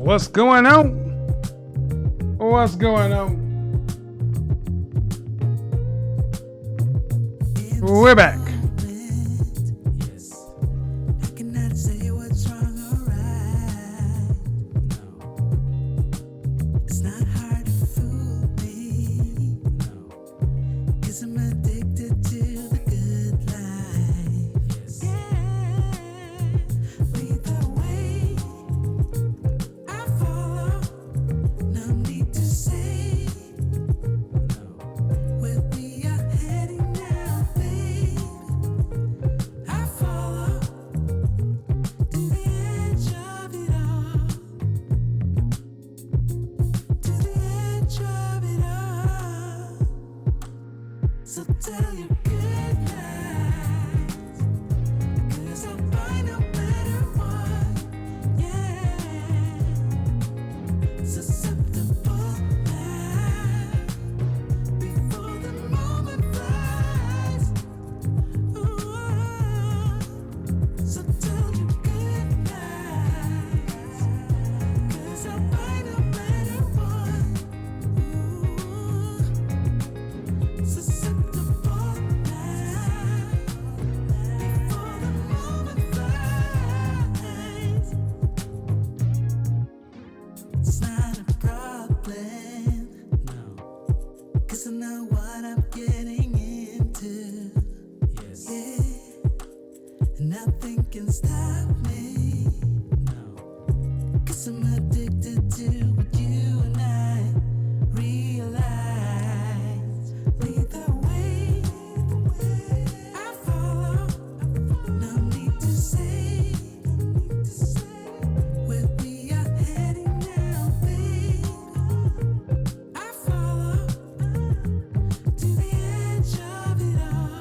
What's going on? What's going on? We're back. To the edge of it all.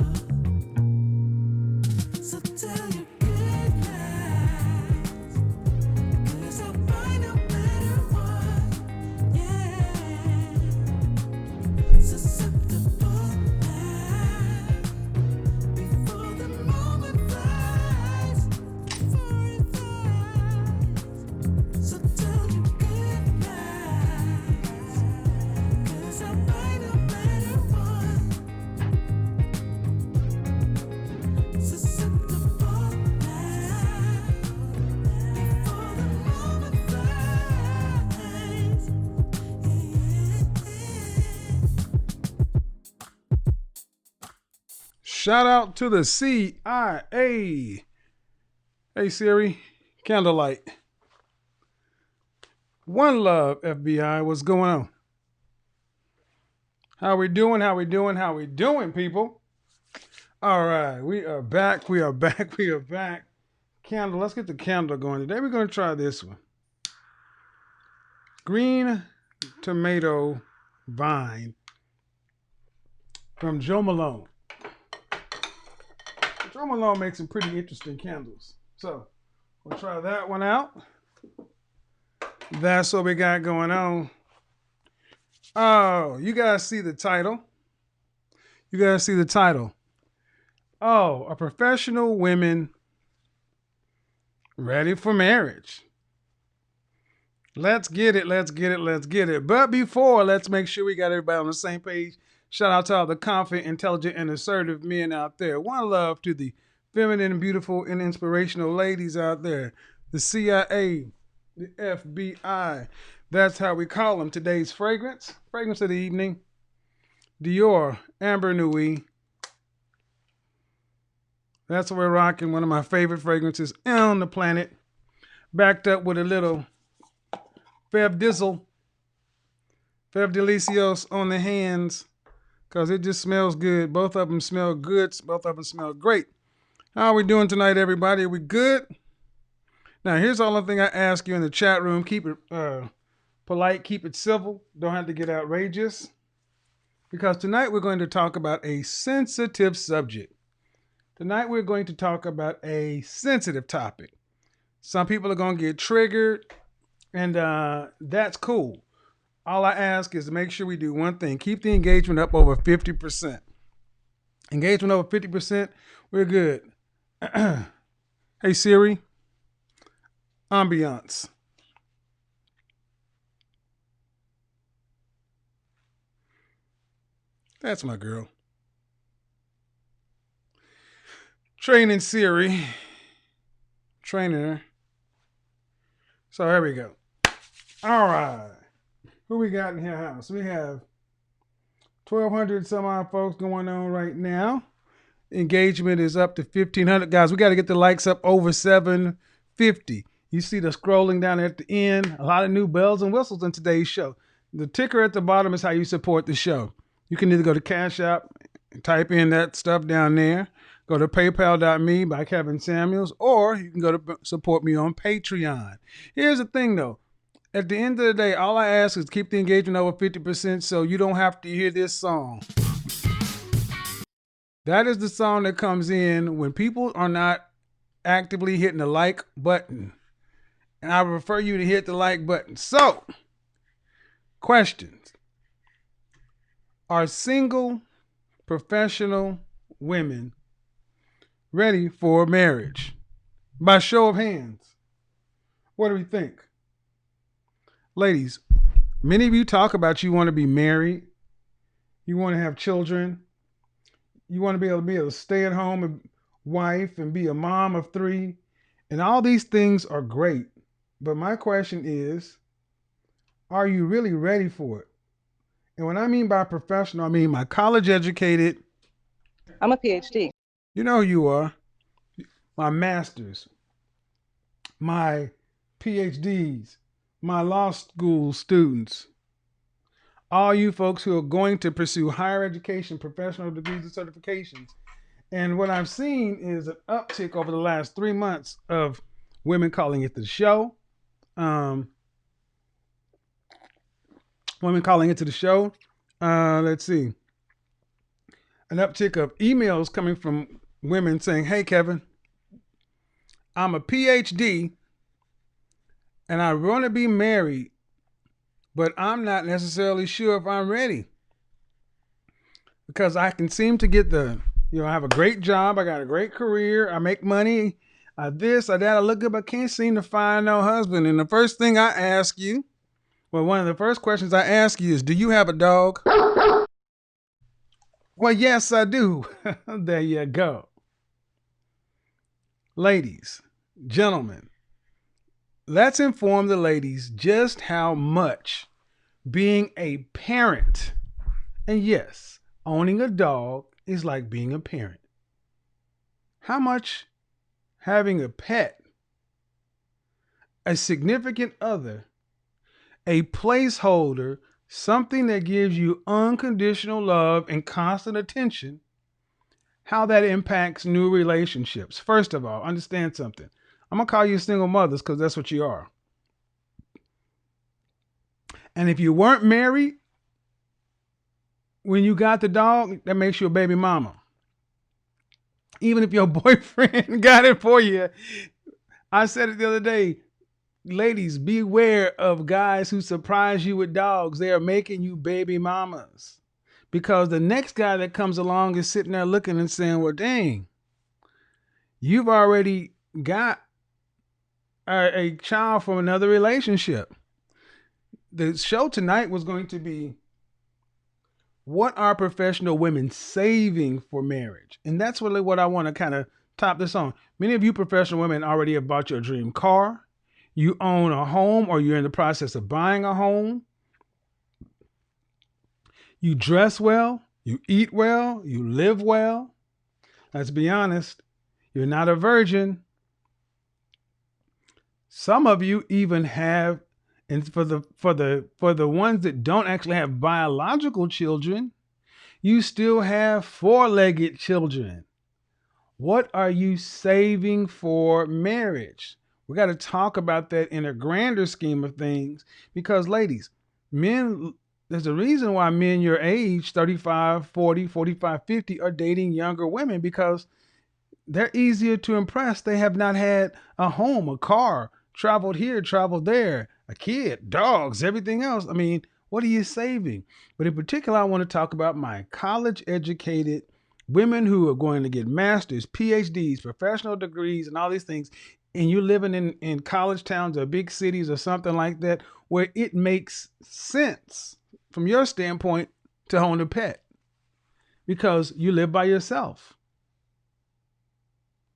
Shout out to the CIA. Hey Siri, candlelight. One love, FBI. What's going on? How we doing? How we doing? How we doing, people? All right, we are back. We are back. We are back. Candle. Let's get the candle going today. We're going to try this one. Green tomato vine from Joe Malone. Joe Malone makes some pretty interesting candles. So we'll try that one out. That's what we got going on. Oh, you guys see the title? You guys see the title? Oh, a professional women ready for marriage. Let's get it. Let's get it. Let's get it. But before, let's make sure we got everybody on the same page. Shout out to all the confident, intelligent, and assertive men out there. One love to the feminine, beautiful, and inspirational ladies out there. The CIA, the FBI. That's how we call them. Today's fragrance of the evening. Dior Amber Nuit. That's what we're rocking. One of my favorite fragrances on the planet. Backed up with a little Feb Delicios on the hands. Because it just smells good. Both of them smell good. Both of them smell great. How are we doing tonight, everybody? Are we good? Now, here's the only thing I ask you in the chat room. Keep it polite. Keep it civil. Don't have to get outrageous. Because tonight we're going to talk about a sensitive subject. Tonight we're going to talk about a sensitive topic. Some people are going to get triggered. And that's cool. All I ask is to make sure we do one thing. Keep the engagement up over 50%. Engagement over 50%, we're good. Hey Siri, ambiance. That's my girl. Training Siri. Training her. So here we go. All right. Who we got in here house? We have 1,200 some odd folks going on right now. Engagement is up to 1,500. Guys, we got to get the likes up over 750. You see the scrolling down at the end. A lot of new bells and whistles in today's show. The ticker at the bottom is how you support the show. You can either go to Cash App and type in that stuff down there. Go to paypal.me by Kevin Samuels, or you can go to support me on Patreon. Here's the thing, though. At the end of the day, all I ask is keep the engagement over 50% so you don't have to hear this song. That is the song that comes in when people are not actively hitting the like button. And I prefer you to hit the like button. So, questions. Are single professional women ready for marriage? By show of hands. What do we think? Ladies, many of you talk about you want to be married. You want to have children. You want to be able to stay at home wife and be a mom of 3. And all these things are great. But my question is, are you really ready for it? And when I mean by professional, I mean my college educated. I'm a PhD. You know who you are. My masters, my PhDs, my law school students, all you folks who are going to pursue higher education, professional degrees and certifications. And what I've seen is an uptick over the last 3 months of women calling it the show. Women calling it to the show. Let's see. An uptick of emails coming from women saying, hey, Kevin, I'm a PhD and I want to be married, but I'm not necessarily sure if I'm ready. Because I can seem to get I have a great job. I got a great career. I make money. This, that, I look good, but can't seem to find no husband. And the first thing I ask you, one of the first questions I ask you is, do you have a dog? Well, yes, I do. There you go. Ladies, gentlemen, let's inform the ladies just how much being a parent, and yes, owning a dog is like being a parent. how much having a pet, a significant other, a placeholder, something that gives you unconditional love and constant attention, how that impacts new relationships. First of all, understand something. I'm going to call you single mothers because that's what you are. And if you weren't married when you got the dog, that makes you a baby mama. Even if your boyfriend got it for you. I said it the other day. Ladies, beware of guys who surprise you with dogs. They are making you baby mamas. Because the next guy that comes along is sitting there looking and saying, well, dang, you've already got a child from another relationship. The show tonight was going to be, what are professional women saving for marriage? And that's really what I want to kind of top this on. Many of you professional women already have bought your dream car. You own a home, or you're in the process of buying a home. You dress well, you eat well, you live well. Let's be honest, you're not a virgin. Some of you even have, and for the ones that don't actually have biological children, you still have four-legged children. What are you saving for marriage? We got to talk about that in a grander scheme of things, because ladies, men, there's a reason why men your age, 35, 40, 45, 50, are dating younger women, because they're easier to impress. They have not had a home, a car, traveled here, traveled there, a kid, dogs, everything else. I mean, what are you saving? But in particular, I want to talk about my college educated women who are going to get masters, PhDs, professional degrees, and all these things. And you're living in college towns or big cities or something like that, where it makes sense from your standpoint to own a pet because you live by yourself.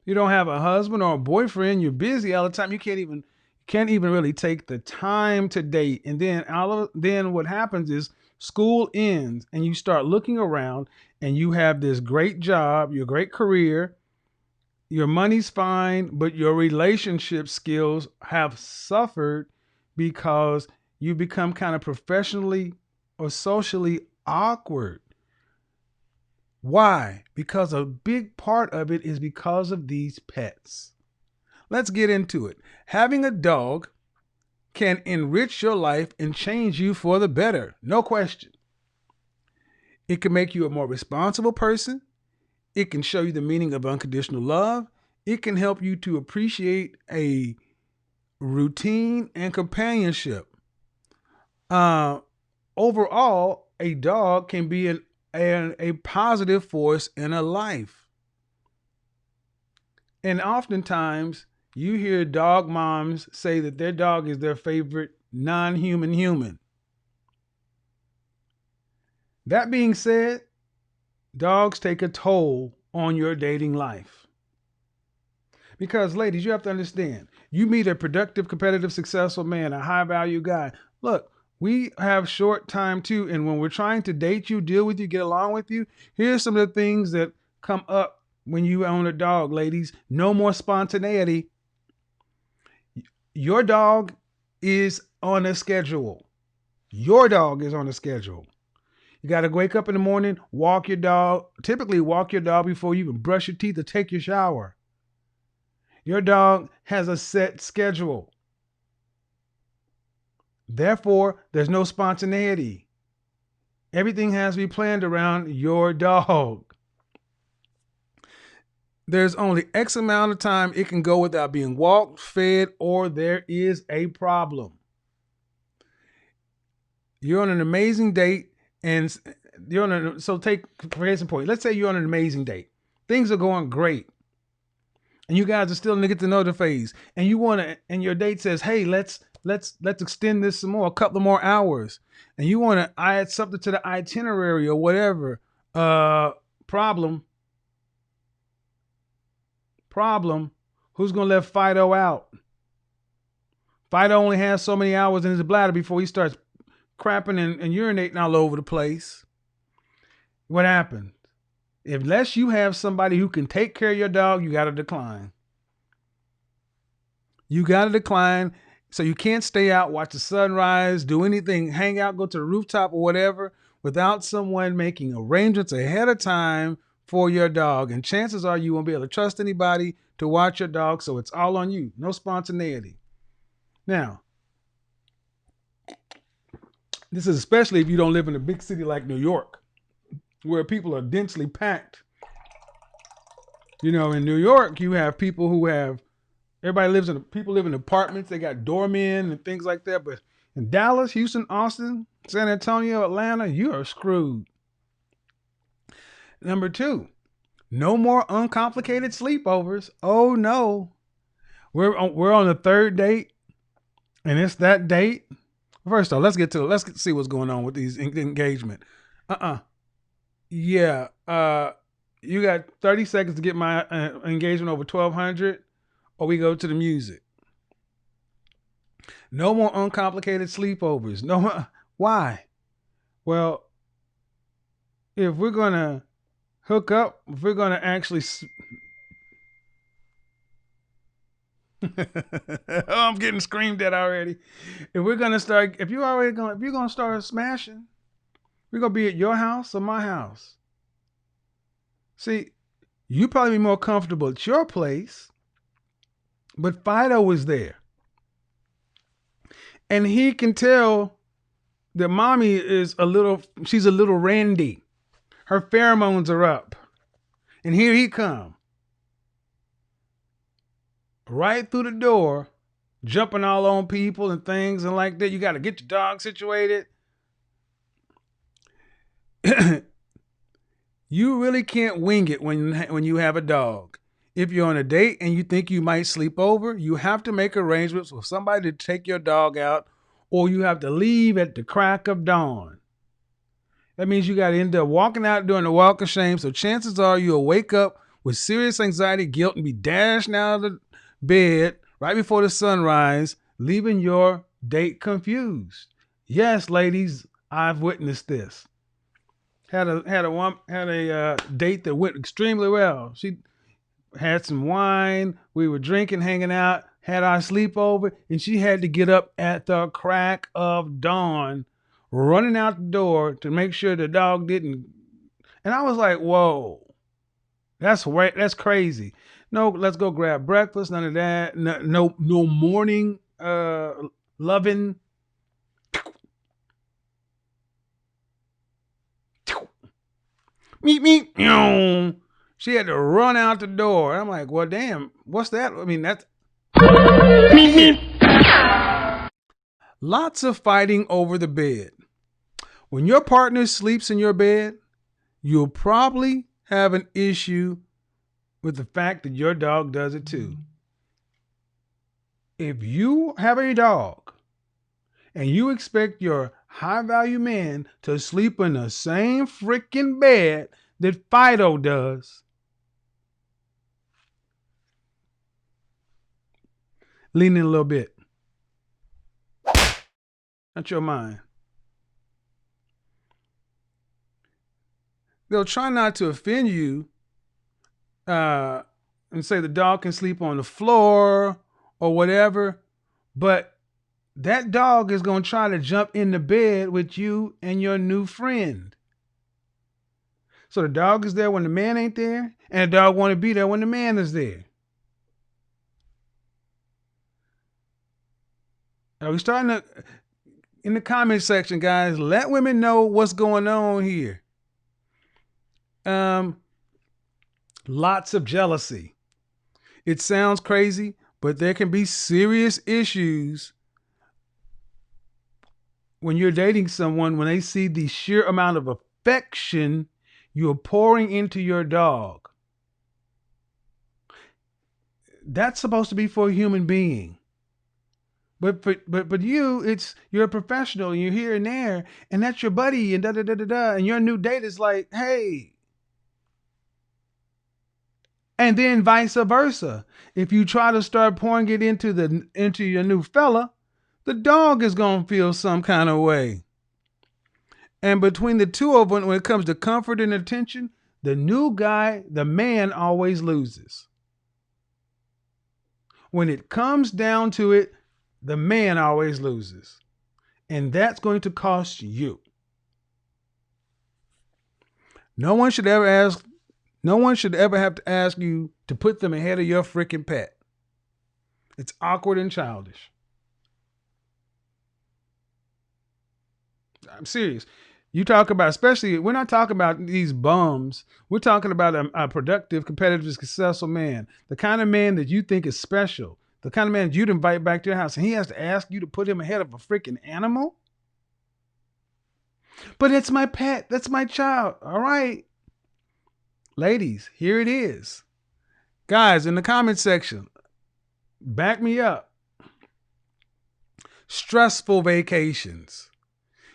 You don't have a husband or a boyfriend. You're busy all the time. You can't even really take the time to date. And then what happens is school ends and you start looking around and you have this great job, your great career, your money's fine, but your relationship skills have suffered because you become kind of professionally or socially awkward. Why? Because a big part of it is because of these pets. Let's get into it. Having a dog can enrich your life and change you for the better. No question. It can make you a more responsible person. It can show you the meaning of unconditional love. It can help you to appreciate a routine and companionship. Overall, a dog can be a positive force in a life. And oftentimes, you hear dog moms say that their dog is their favorite non-human human. That being said, dogs take a toll on your dating life. Because ladies, you have to understand, you meet a productive, competitive, successful man, a high value guy. Look, we have short time too. And when we're trying to date you, deal with you, get along with you, here's some of the things that come up when you own a dog, ladies. No more spontaneity. Your dog is on a schedule. Your dog is on a schedule. You got to wake up in the morning, walk your dog, typically walk your dog before you even brush your teeth or take your shower. Your dog has a set schedule. Therefore, there's no spontaneity. Everything has to be planned around your dog. There's only X amount of time it can go without being walked, fed, or there is a problem. You're on an amazing date, and so take, for case in point, let's say you're on an amazing date. Things are going great. And you guys are still in the get to know the phase. And you want to, and your date says, hey, let's extend this some more, a couple more hours. And you want to add something to the itinerary or whatever. Problem. Who's going to let Fido out? Fido only has so many hours in his bladder before he starts crapping and urinating all over the place. What happened? Unless you have somebody who can take care of your dog, you got to decline. You got to decline. So you can't stay out, watch the sunrise, do anything, hang out, go to the rooftop or whatever without someone making arrangements ahead of time for your dog. And chances are you won't be able to trust anybody to watch your dog. So it's all on you. No spontaneity. Now, this is especially if you don't live in a big city like New York, where people are densely packed. You know, in New York, you have people who have, people live in apartments. They got doormen and things like that. But in Dallas, Houston, Austin, San Antonio, Atlanta, you are screwed. Number 2, no more uncomplicated sleepovers. Oh no. We're on the 3rd date, and it's that date. First off, let's see what's going on with these engagement. Yeah. You got 30 seconds to get my engagement over 1,200, or we go to the music. No more uncomplicated sleepovers. No. Why? Well, if we're going to hook up, if we're going to actually... Oh, I'm getting screamed at already. If you're going to start smashing, we're going to be at your house or my house. See, you probably be more comfortable at your place, but Fido was there. And he can tell that mommy she's a little randy. Her pheromones are up. And here he come. Right through the door, jumping all on people and things and like that. You got to get your dog situated. You really can't wing it when you have a dog. If you're on a date and you think you might sleep over, you have to make arrangements with somebody to take your dog out, or you have to leave at the crack of dawn. That means you got to end up walking out during the walk of shame. So chances are you'll wake up with serious anxiety, guilt, and be dashed out of the bed right before the sunrise, leaving your date confused. Yes, ladies, I've witnessed this. Had a date that went extremely well. She had some wine. We were drinking, hanging out, had our sleepover, and she had to get up at the crack of dawn, running out the door to make sure the dog didn't. And I was like, whoa, that's crazy. No, let's go grab breakfast. None of that. No morning loving. Meep. She had to run out the door. I'm like, well, damn, what's that? I mean, that's lots of fighting over the bed. When your partner sleeps in your bed, you'll probably have an issue with the fact that your dog does it too. If you have a dog and you expect your high-value man to sleep in the same freaking bed that Fido does, lean in a little bit. Not your mind. They'll try not to offend you and say the dog can sleep on the floor or whatever, but that dog is going to try to jump in the bed with you and your new friend. So the dog is there when the man ain't there, and the dog want to be there when the man is there. Are we starting to, in the comment section, guys, let women know what's going on here. Lots of jealousy. It sounds crazy, but there can be serious issues when you're dating someone, when they see the sheer amount of affection you're pouring into your dog. That's supposed to be for a human being. But you're a professional and you're here and there, and that's your buddy and and your new date is like, hey. And then vice versa. If you try to start pouring it into your new fella, the dog is gonna feel some kind of way. And between the two of them, when it comes to comfort and attention, The new guy, the man, always loses. When it comes down to it, the man always loses. And that's going to cost you. No one should ever have to ask you to put them ahead of your freaking pet. It's awkward and childish. I'm serious. You talk about, especially, we're not talking about these bums. We're talking about a productive, competitive, successful man. The kind of man that you think is special. The kind of man that you'd invite back to your house. And he has to ask you to put him ahead of a freaking animal? But it's my pet. That's my child. All right. Ladies, here it is. Guys, in the comment section, back me up. Stressful vacations.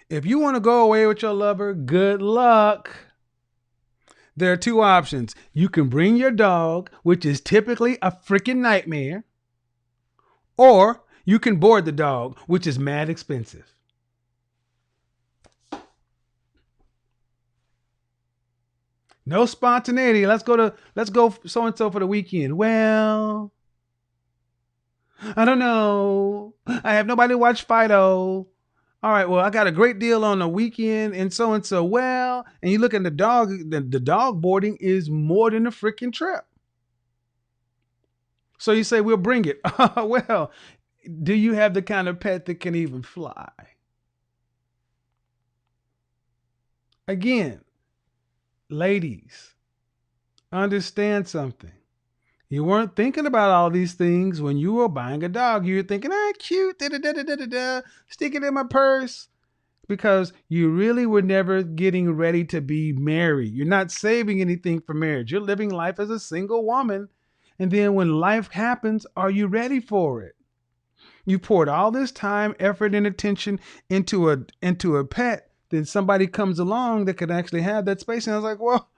If you want to go away with your lover, good luck. There are two options. You can bring your dog, which is typically a freaking nightmare, or you can board the dog, which is mad expensive. No spontaneity. Let's go so-and-so for the weekend. Well, I don't know. I have nobody to watch Fido. All right, well, I got a great deal on the weekend and so. Well, and you look at the dog, the dog boarding is more than a freaking trip. So you say, we'll bring it. Well, do you have the kind of pet that can even fly? Again, ladies, understand something. You weren't thinking about all these things when you were buying a dog. You were thinking, cute, stick it in my purse. Because you really were never getting ready to be married. You're not saving anything for marriage. You're living life as a single woman. And then when life happens, are you ready for it? You poured all this time, effort, and attention into a pet. Then somebody comes along that could actually have that space. And I was like, well.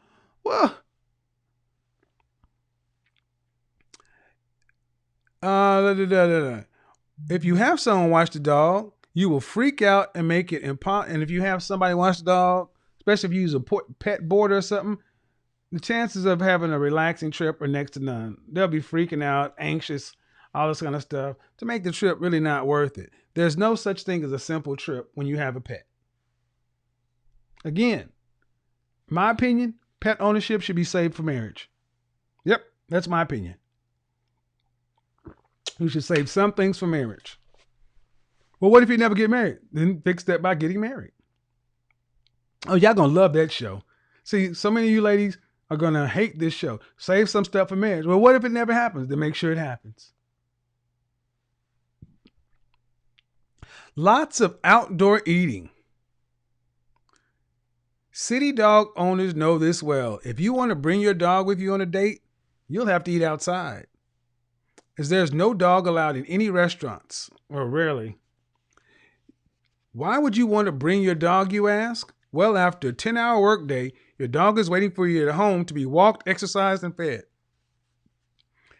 If you have someone watch the dog, you will freak out and make it impossible. And if you have somebody watch the dog, especially if you use a pet boarder or something, the chances of having a relaxing trip are next to none. They'll be freaking out, anxious, all this kind of stuff to make the trip really not worth it. There's no such thing as a simple trip when you have a pet. Again, my opinion, pet ownership should be saved for marriage. Yep, that's my opinion. You should save some things for marriage. Well, what if you never get married? Then fix that by getting married. Oh, y'all gonna love that show. See, so many of you ladies are gonna hate this show. Save some stuff for marriage. Well, what if it never happens? Then make sure it happens. Lots of outdoor eating. City dog owners know this well. If you want to bring your dog with you on a date, you'll have to eat outside, as there's no dog allowed in any restaurants, or rarely. Why would you want to bring your dog, you ask? Well, after a 10-hour workday, your dog is waiting for you at home to be walked, exercised, and fed.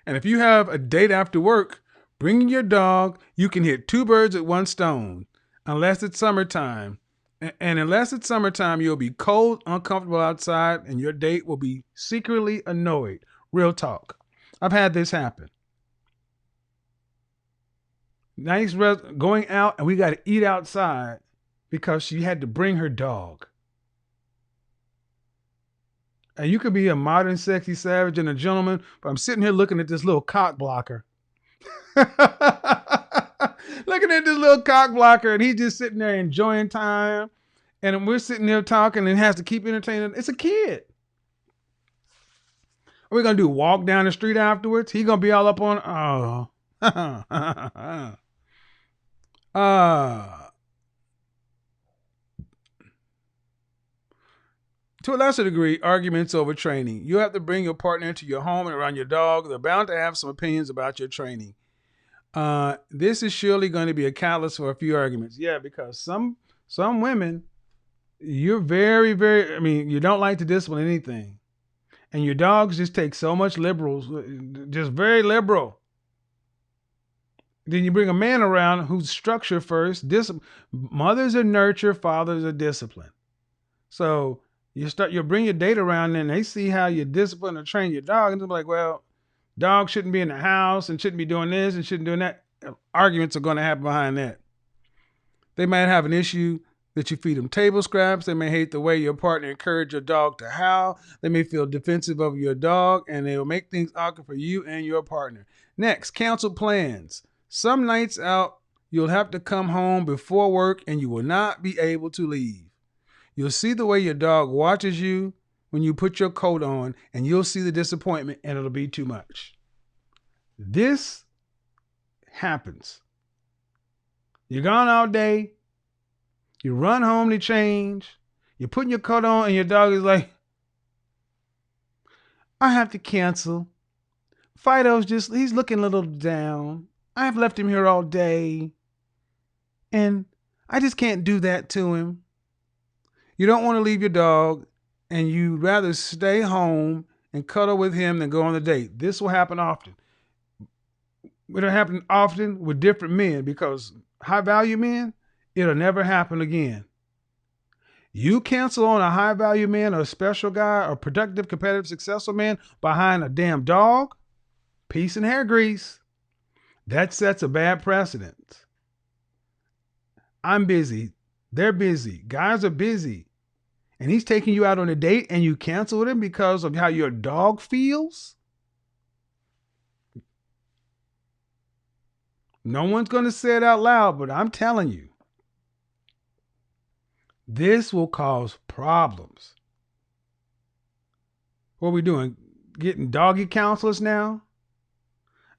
And if you have a date after work, bringing your dog, you can hit two birds with one stone, unless it's summertime. And unless it's summertime, you'll be cold, uncomfortable outside, and your date will be secretly annoyed. Real talk. I've had this happen. Nice going out, and we got to eat outside because she had to bring her dog. And you could be a modern, sexy savage and a gentleman, but I'm sitting here looking at this little cock blocker. Looking at this little cock blocker, and he's just sitting there enjoying time. And we're sitting there talking and has to keep entertaining. It's a kid. What are we going to do? Walk down the street afterwards? He's going to be all up on, to a lesser degree, arguments over training. You have to bring your partner into your home and around your dog. They're bound to have some opinions about your training. This is surely going to be a catalyst for a few arguments. Yeah, because some women, you're very, you don't like to discipline anything. And your dogs just take so much liberals, just very liberal. Then you bring a man around who's structure first. Mothers are nurture, fathers are discipline. So You'll bring your date around and they see how you discipline or train your dog, and they're like, well, dog shouldn't be in the house and shouldn't be doing this and shouldn't doing that. Arguments are going to happen behind that. They might have an issue that you feed them table scraps. They may hate the way your partner encouraged your dog to howl. They may feel defensive of your dog, and they will make things awkward for you and your partner. Next, cancel plans. Some nights out, you'll have to come home before work and you will not be able to leave. You'll see the way your dog watches you when you put your coat on, and you'll see the disappointment, and it'll be too much. This happens. You're gone all day. You run home to change. You're putting your coat on, and your dog is like, I have to cancel. He's looking a little down. I've left him here all day, and I just can't do that to him. You don't want to leave your dog, and you'd rather stay home and cuddle with him than go on the date. This will happen often. It'll happen often with different men, because high-value men, it'll never happen again. You cancel on a high-value man or a special guy or productive, competitive, successful man behind a damn dog, peace and hair grease. That sets a bad precedent. I'm busy. They're busy. Guys are busy. And he's taking you out on a date and you cancel with him because of how your dog feels? No one's going to say it out loud, but I'm telling you, this will cause problems. What are we doing? Getting doggy counselors now?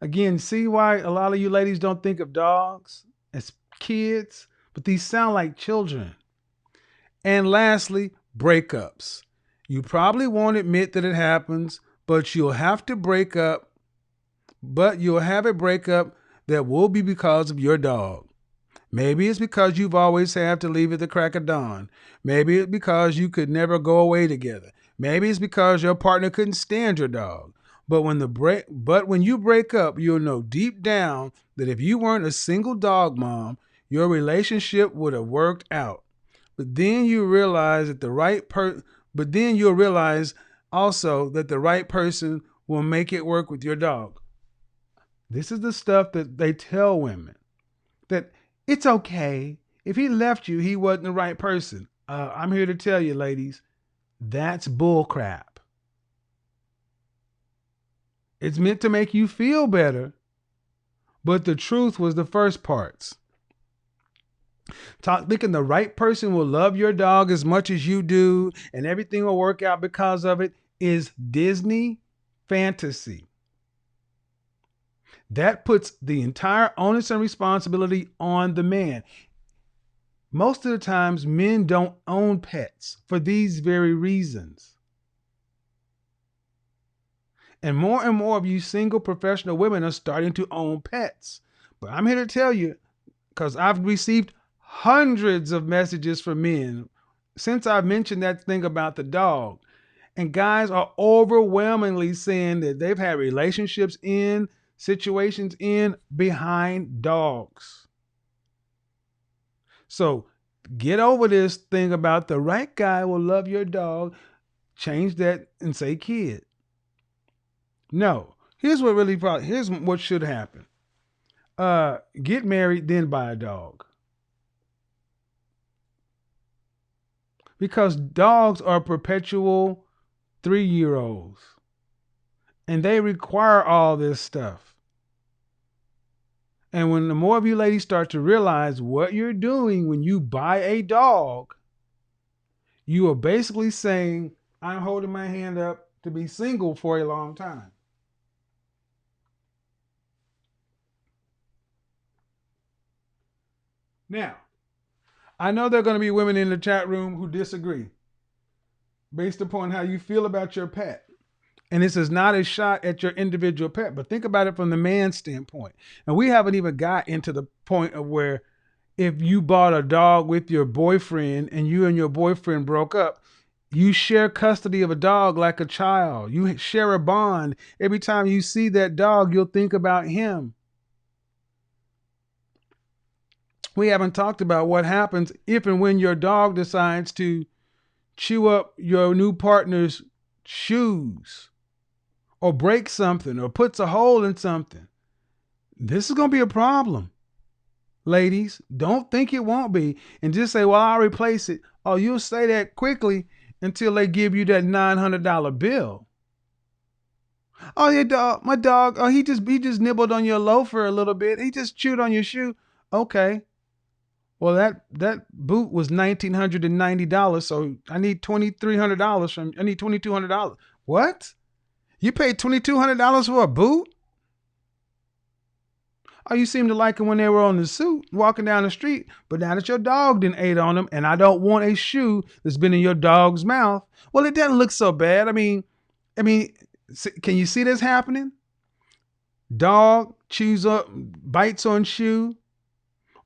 Again, see why a lot of you ladies don't think of dogs as kids, but these sound like children. And lastly, breakups. You probably won't admit that it happens, but you'll have to break up. But you'll have a breakup that will be because of your dog. Maybe it's because you've always had to leave at the crack of dawn. Maybe it's because you could never go away together. Maybe it's because your partner couldn't stand your dog. But when you break up, you'll know deep down that if you weren't a single dog mom, your relationship would have worked out. But then you realize that you'll realize also that the right person will make it work with your dog. This is the stuff that they tell women, that it's okay. If he left you, he wasn't the right person. I'm here to tell you, ladies, that's bull crap. It's meant to make you feel better, but the truth was the first parts. Thinking the right person will love your dog as much as you do and everything will work out because of it is Disney fantasy. That puts the entire onus and responsibility on the man. Most of the times, men don't own pets for these very reasons. And more of you single professional women are starting to own pets. But I'm here to tell you, because I've received hundreds of messages from men since I mentioned that thing about the dog. And guys are overwhelmingly saying that they've had relationships in, situations in, behind dogs. So get over this thing about the right guy will love your dog. Change that and say kid. No, here's what should happen. Get married, then buy a dog. Because dogs are perpetual 3-year-olds. And they require all this stuff. And when the more of you ladies start to realize what you're doing when you buy a dog, you are basically saying, I'm holding my hand up to be single for a long time. Now, I know there are going to be women in the chat room who disagree based upon how you feel about your pet. And this is not a shot at your individual pet, but think about it from the man's standpoint. And we haven't even got into the point of where if you bought a dog with your boyfriend and you and your boyfriend broke up, you share custody of a dog like a child. You share a bond. Every time you see that dog, you'll think about him. We haven't talked about what happens if and when your dog decides to chew up your new partner's shoes or breaks something or puts a hole in something, this is going to be a problem. Ladies, don't think it won't be and just say, well, I'll replace it. Oh, you'll say that quickly until they give you that $900 bill. Oh, your dog, my dog, oh, he just nibbled on your loafer a little bit. He just chewed on your shoe. Okay. Well, that boot was $1,990, so I need $2,300 from. I need $2,200. What? You paid $2,200 for a boot? Oh, you seem to like them when they were on the suit, walking down the street. But now that your dog didn't ate on them, and I don't want a shoe that's been in your dog's mouth. Well, it doesn't look so bad. I mean, can you see this happening? Dog chews up, bites on shoe.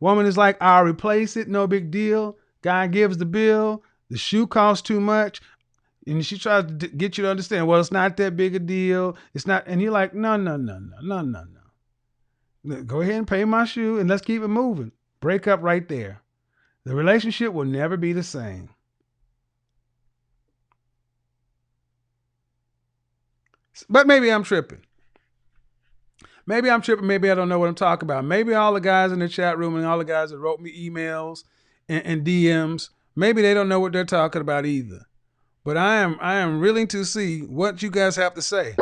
Woman is like, I'll replace it, no big deal. Guy gives the bill. The shoe costs too much. And she tries to get you to understand, well, it's not that big a deal. It's not. And you're like, no. Go ahead and pay my shoe and let's keep it moving. Break up right there. The relationship will never be the same. But maybe I'm tripping. Maybe I'm tripping. Maybe I don't know what I'm talking about. Maybe all the guys in the chat room and all the guys that wrote me emails and DMs, maybe they don't know what they're talking about either. But I am willing to see what you guys have to say.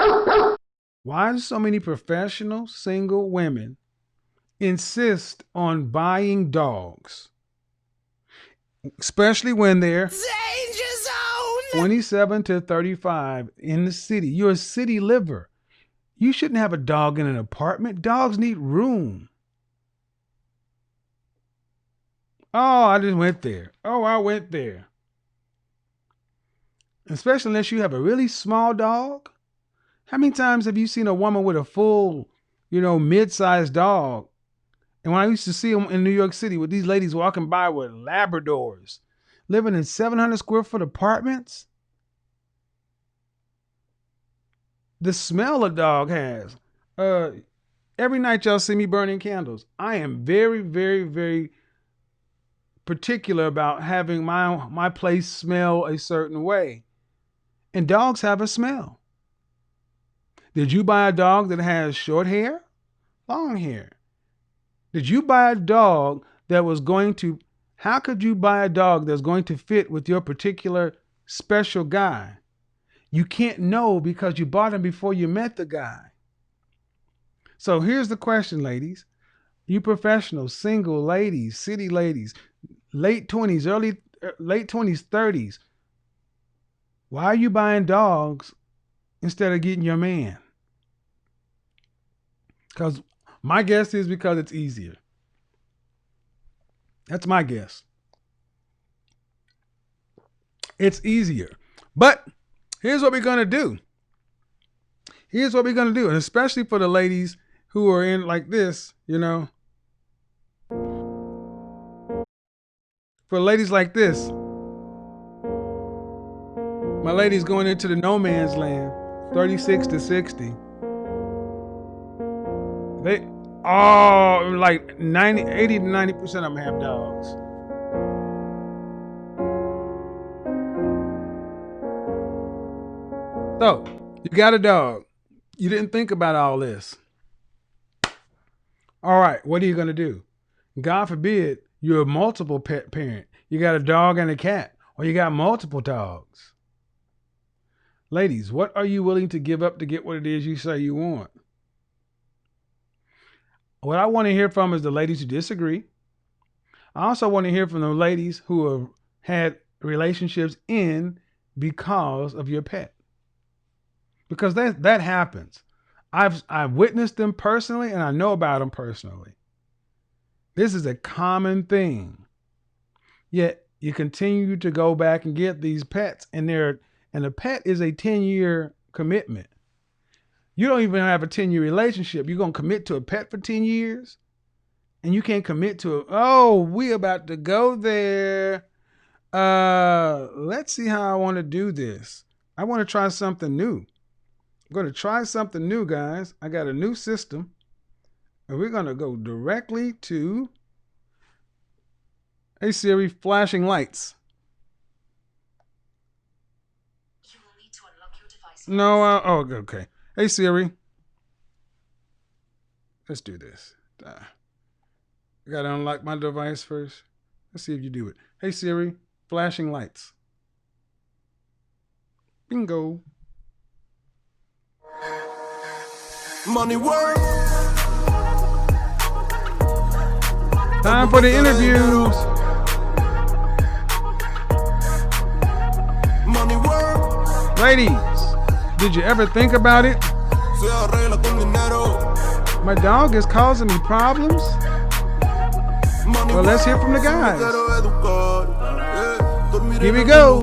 Why do so many professional single women insist on buying dogs? Especially when they're danger zone 27 to 35 in the city. You're a city liver. You shouldn't have a dog in an apartment. Dogs need room. Oh, I just went there. Oh, I went there. Especially unless you have a really small dog. How many times have you seen a woman with a full, mid-sized dog? And when I used to see them in New York City with these ladies walking by with Labradors, living in 700 square foot apartments, the smell a dog has. Every night y'all see me burning candles. I am very, very, very particular about having my place smell a certain way. And dogs have a smell. Did you buy a dog that has short hair? Long hair? Did you buy a dog that was going to, how could you buy a dog that's going to fit with your particular special guy? You can't know because you bought him before you met the guy. So here's the question, ladies. You professionals, single ladies, city ladies, late 20s, late 20s, 30s. Why are you buying dogs instead of getting your man? Because my guess is because it's easier. That's my guess. It's easier. But here's what we're going to do. And especially for the ladies who are in like this, For ladies like this, my ladies going into the no man's land, 36 to 60. They all like 80 to 90% of them have dogs. So you got a dog. You didn't think about all this. All right, what are you going to do? God forbid you're a multiple pet parent. You got a dog and a cat, or you got multiple dogs. Ladies, what are you willing to give up to get what it is you say you want? What I want to hear from is the ladies who disagree. I also want to hear from the ladies who have had relationships end because of your pet. Because that happens. I've witnessed them personally and I know about them personally. This is a common thing. Yet you continue to go back and get these pets and a pet is a 10-year commitment. You don't even have a 10-year relationship. You're going to commit to a pet for 10 years? And you can't commit to it. Oh, we about to go there. Let's see how I want to do this. I want to try something new. I'm going to try something new, guys. I got a new system. And we're going to go directly to, hey Siri, flashing lights. No. Oh, okay. Hey Siri, let's do this. I gotta unlock my device first. Let's see if you do it. Hey Siri, flashing lights. Bingo. Money work. Time for the interviews. Money work. Ladies, did you ever think about it? Se arregla con dinero. My dog is causing me problems. Money Well, let's hear from the work. guys. Quiero educar. Dormir Here en we algún go.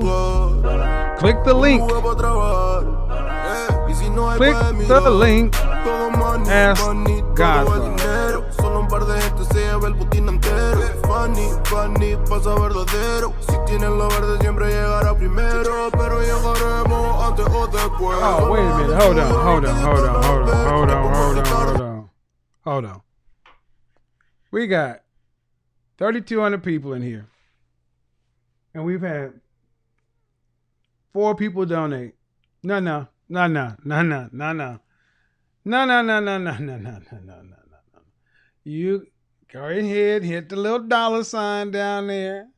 lugar. Click the link. Jugué pa' trabajar. Y si no hay Click pa' the mirar. link. Todo money, Ask money, todo Godfather. es dinero. Solo un par de gente se lleva el botín entero. Funny, pasa verdadero. Si tienes lo verde siempre llegará primero. Pero llegaremos antes o después. Oh, wait a minute. Hold on. We got 3,200 people in here. And we've had 4 people donate. No. You go ahead, hit the little dollar sign down there.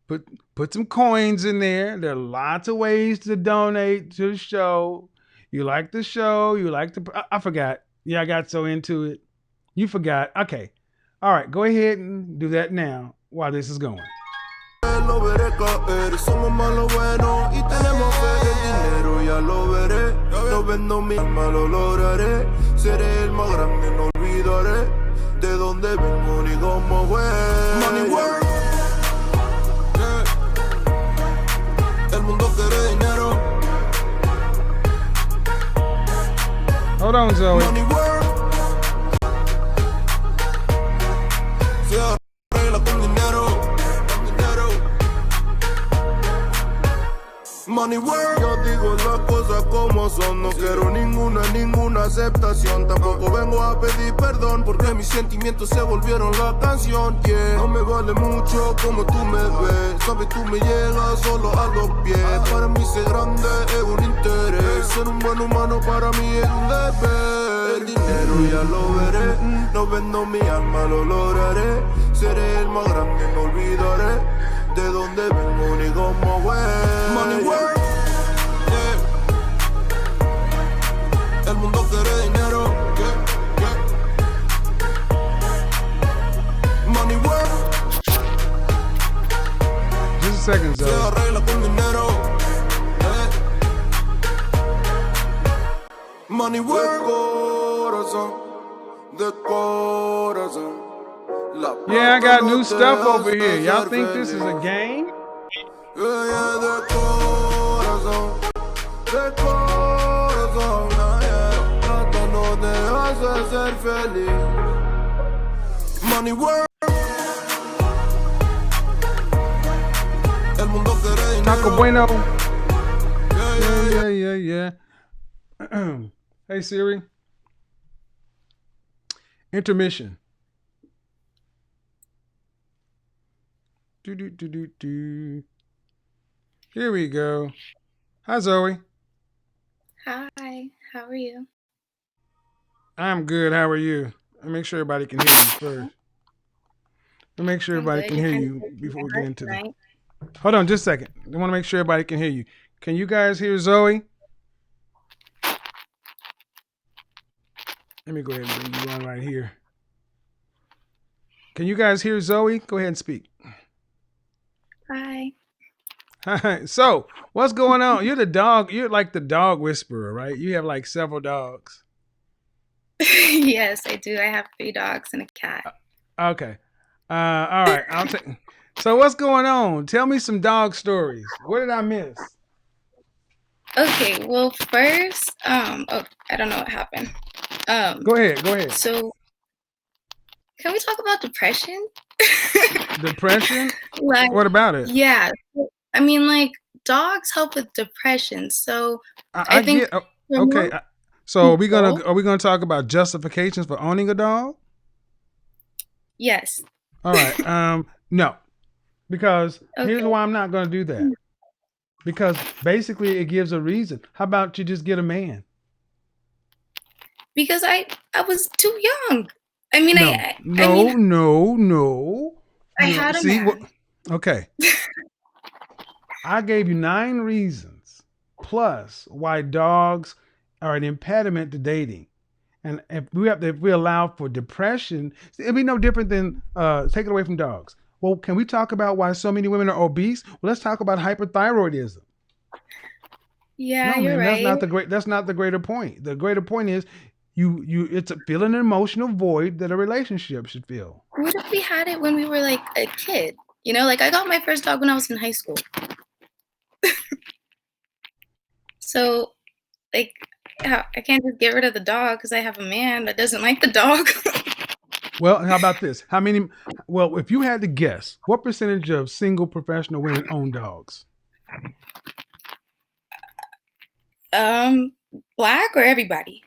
Put some coins in there. There are lots of ways to donate to the show. You like the show. You like the... I forgot. Yeah, I got so into it. You forgot. Okay. All right. Go ahead and do that now while this is going. Lo veré caer, somos malos buenos y tenemos fe. El dinero ya lo veré, no vendo mi alma, lo lograré. Seré el más grande, no olvidaré de dónde vengo ni cómo fue. Money work, el mundo quiere dinero. Hold on, Zoe. Money work, se arregla con dinero. Money work. Yo digo las cosas como son. No quiero ninguna aceptación. Tampoco vengo a pedir perdón porque mis sentimientos se volvieron la canción. Yeah, no me vale mucho como tú me ves. Sabes, tú me llegas solo a los pies. Para mí ser grande es un interés. Ser un buen humano para mí es un deber. El dinero ya lo veré. No vendo mi alma, lo lograré. Seré el más grande, no olvidaré de dónde vengo ni cómo fue. Money work, el mundo quiere dinero. Money work, Just a second, se Zoe. arregla con dinero. Money work, de corazón. Yeah, I got new stuff over here. Y'all think this is a game? De corazón, de corazón. Nada no te hace ser feliz. Money work. El mundo quiere dinero. Taco Bueno. Yeah. Hey Siri. Intermission. Do. Here we go. Hi Zoe. Hi, how are you? I'm good. How are you? I'll make sure everybody can hear you first. I'll make sure I'm everybody good. can You hear kind you of before we my get into the... tonight. Hold on just a second. I want to make sure everybody can hear you. Can you guys hear Zoe? Let me go ahead and bring you on right here. Can you guys hear Zoe? Go ahead and speak. Hi. Hi. So, what's going on? You're like the dog whisperer, right? You have like several dogs. Yes, I do. I have 3 dogs and a cat. Okay. All right. I'll take. So, what's going on? Tell me some dog stories. What did I miss? Okay, well, first, oh, I don't know what happened. Go ahead. So can we talk about depression? Depression? Like, What about it? yeah. I mean, like, dogs help with depression. So I I think get. for Okay. most So, people, are we gonna talk about justifications for owning a dog? yes. All right. No, because here's Okay. why I'm not gonna do that. Because basically it gives a reason. How about you just get a man? Because I was too young. I mean, No, I no, mean, no, no, I no. had a See what? man. Okay, I gave you 9 reasons plus why dogs are an impediment to dating. And if we allow for depression, it'd be no different than take it away from dogs. Well, can we talk about why so many women are obese? Well, let's talk about hyperthyroidism. Yeah, No, you're man, that's right. not the great. That's not the greater point. The greater point is it's feeling an emotional void that a relationship should feel. What if we had it when we were like a kid? You know, like I got my first dog when I was in high school. So, like, I can't just get rid of the dog because I have a man that doesn't like the dog. Well, how about this? How many? Well, if you had to guess, what percentage of single professional women own dogs? Black or everybody?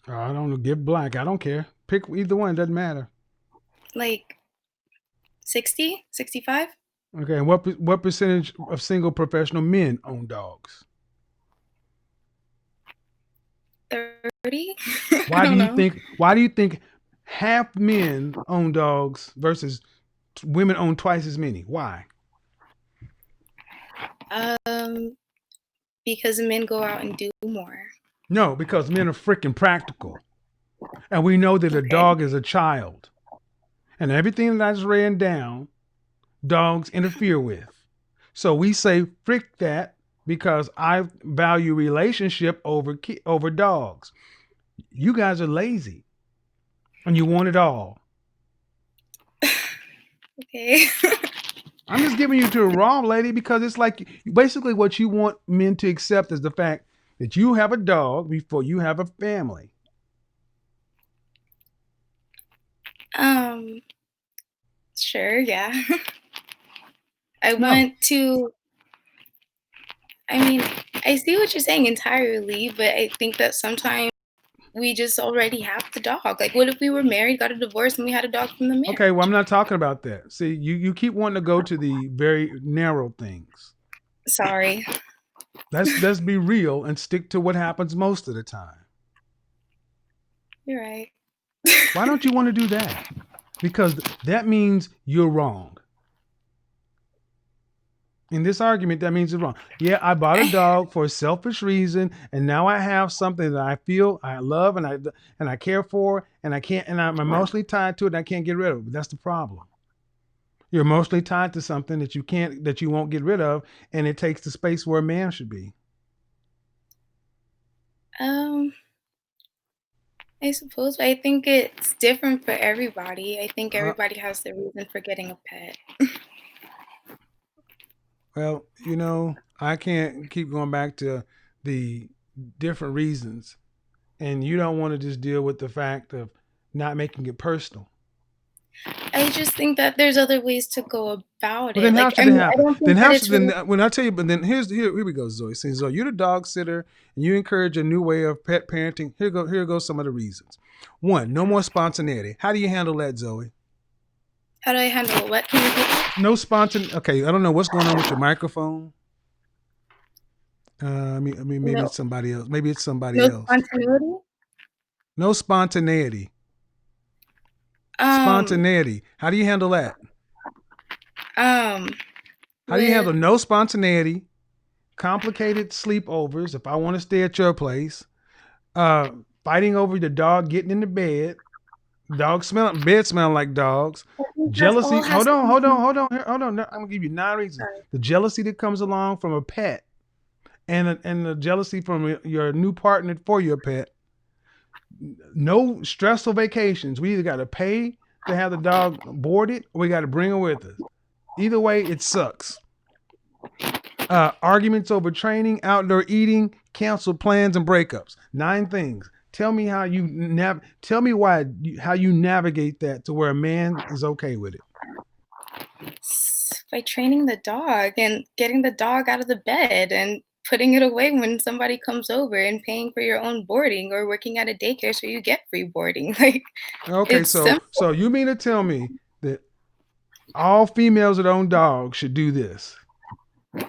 I don't know. Give black. I don't care. Pick either one. Doesn't matter. Like 60, 65? Okay. And what percentage of single professional men own dogs? 30? Why I do don't you know. think? Why do you think half men own dogs versus women own twice as many? Why? Because men go out and do more. No, because men are freaking practical. And we know that a Okay. dog is a child. And everything that I just ran down, dogs interfere with. So we say, frick that, because I value relationship over dogs. You guys are lazy. And you want it all. Okay. I'm just giving you to a raw lady because it's like basically what you want men to accept is the fact that you have a dog before you have a family. Sure, yeah. I No. want to, I mean, I see what you're saying entirely, but I think that sometimes we just already have the dog. Like, what if we were married, got a divorce, and we had a dog from the marriage? Okay, well, I'm not talking about that. See, you keep wanting to go to the very narrow things. Sorry. Let's be real and stick to what happens most of the time. You're right. Why don't you want to do that? Because that means you're wrong. In this argument, that means it's wrong. Yeah, I bought a dog for a selfish reason, and now I have something that I feel I love and I care for, and I'm emotionally tied to it, and I can't get rid of it. But that's the problem. You're emotionally tied to something that you won't get rid of, and it takes the space where a man should be. I suppose, but I think it's different for everybody. I think everybody has their reason for getting a pet. Well, I can't keep going back to the different reasons, and you don't want to just deal with the fact of not making it personal. I just think that there's other ways to go about Well, then it. how Like, should I it mean, I happen? don't Then think that how it's should really. then when I tell you? But then here we go, Zoe. See, Zoe, you're the dog sitter, and you encourage a new way of pet parenting. Here goes some of the reasons. 1, no more spontaneity. How do you handle that, Zoe? How do I handle what? Can you repeat that? No spontaneity. Okay, I don't know what's going on with your microphone. Maybe No, it's somebody else. Maybe it's somebody no else. spontaneity. No spontaneity. Um, Spontaneity. How do you handle that? How do you handle with no spontaneity, complicated sleepovers if I want to stay at your place, fighting over the dog getting in the bed, bed smelling like dogs, I think that jealousy. all has Hold to on, be hold on, hold on, hold on. I'm gonna give you 9 reasons. sorry. The jealousy that comes along from a pet, and the jealousy from your new partner for your pet. No stressful vacations. We either got to pay to have the dog boarded, or we got to bring her with us. Either way, it sucks. Arguments over training, outdoor eating, canceled plans, and breakups. 9 things. Tell me how you how you navigate that to where a man is okay with it. By training the dog and getting the dog out of the bed and putting it away when somebody comes over and paying for your own boarding or working at a daycare so you get free boarding. Like, Okay, it's so simple. you mean to tell me that all females that own dogs should do this?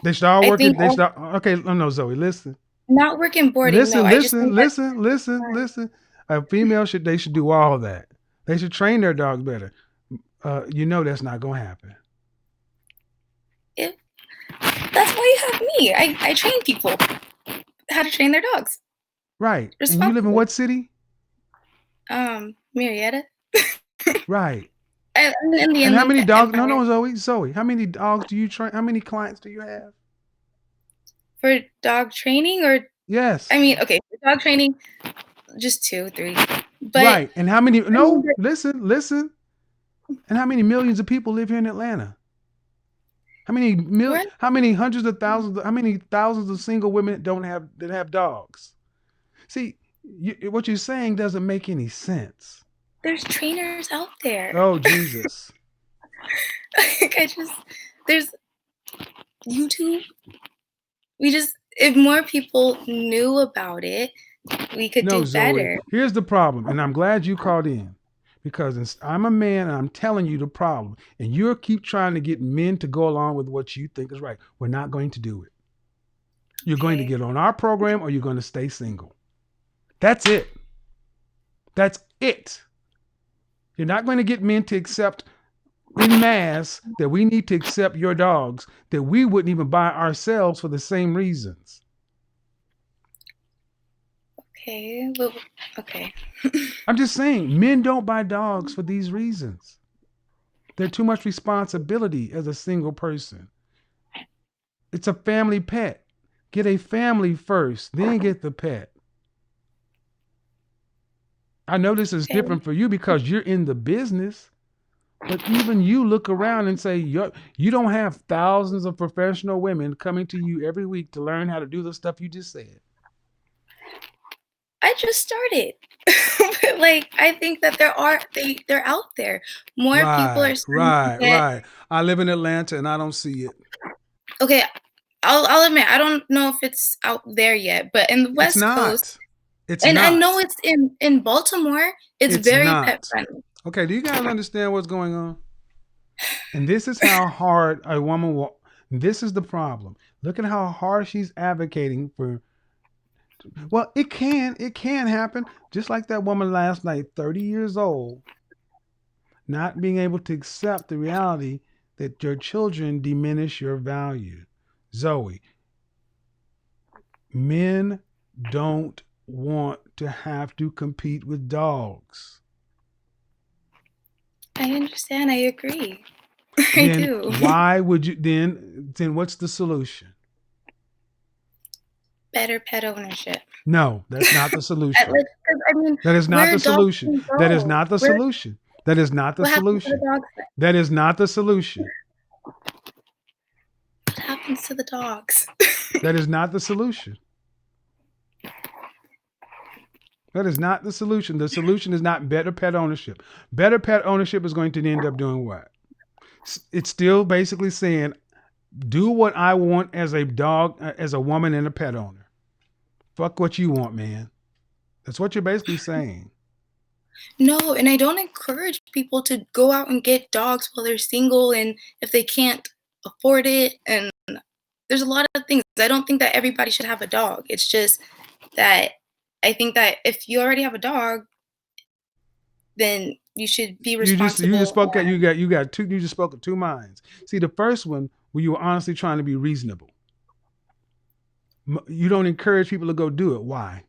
They should all I work think it. They should all, okay. No, Zoe, listen. not working boarding. No, Listen, I just listen, think that listen, listen, listen. A female should do all that. They should train their dogs better. You know that's not gonna happen. if that's why you have me. I train people how to train their dogs Right. And you live in responsibly. what city? Marietta. Right. I'm in the And how Inland many dogs? No, Empire no, Zoe. Zoe, how many dogs do you train? How many clients do you have? for dog training, or Yes. I mean, okay, for dog training, just 2, 3. But Right. And how many? I mean, No, listen. And how many millions of people live here in Atlanta? we're How many hundreds of thousands? How many thousands of single women that have dogs? See, what you're saying doesn't make any sense. there's trainers out there. Oh Jesus! Like there's YouTube. If more people knew about it, we could No, do Zoe. better. Here's the problem, and I'm glad you called in because I'm a man and I'm telling you the problem, and you keep trying to get men to go along with what you think is right. We're not going to do it. You're going to Okay. get on our program, or you're going to stay single. That's it. That's it. You're not going to get men to accept en masse that we need to accept your dogs that we wouldn't even buy ourselves for the same reasons. Okay. Well, okay. I'm just saying, men don't buy dogs for these reasons. They're too much responsibility as a single person. It's a family pet. Get a family first, then get the pet. I know this is Okay. different for you because you're in the business, but even you look around and say, you don't have thousands of professional women coming to you every week to learn how to do the stuff you just said. I just started. But like, I think that they're out there. More people are starting to get. Right. I live in Atlanta and I don't see it. Okay, I'll admit I don't know if it's out there yet, but in the It's West Coast, not. It's and I not. know it's in Baltimore, it's very pet not. friendly. Okay, do you guys understand what's going on? And this is how hard a woman will. This is the problem. Look at how hard she's advocating for. Well, it can happen. Just like that woman last night, 30 years old, not being able to accept the reality that your children diminish your value. Zoe, men don't want to have to compete with dogs. I understand. I agree. I Then do. why would you then what's the solution? Better pet ownership. No, that's not the solution. Like, I mean, That is not where the dogs solution. can go. That is not the solution. That is not the What happens to solution. the dogs then? That is not the solution. What happens to the dogs? That is not the solution. That is not the solution. The solution is not better pet ownership. Better pet ownership is going to end up doing what? It's still basically saying, do what I want as a dog, as a woman and a pet owner. Fuck what you want, man. That's what you're basically saying. No, and I don't encourage people to go out and get dogs while they're single and if they can't afford it. And there's a lot of things. I don't think that everybody should have a dog. It's just that I think that if you already have a dog, then you should be responsible. You just spoke of two minds. See, the first one where you were honestly trying to be reasonable. You don't encourage people to go do it. Why?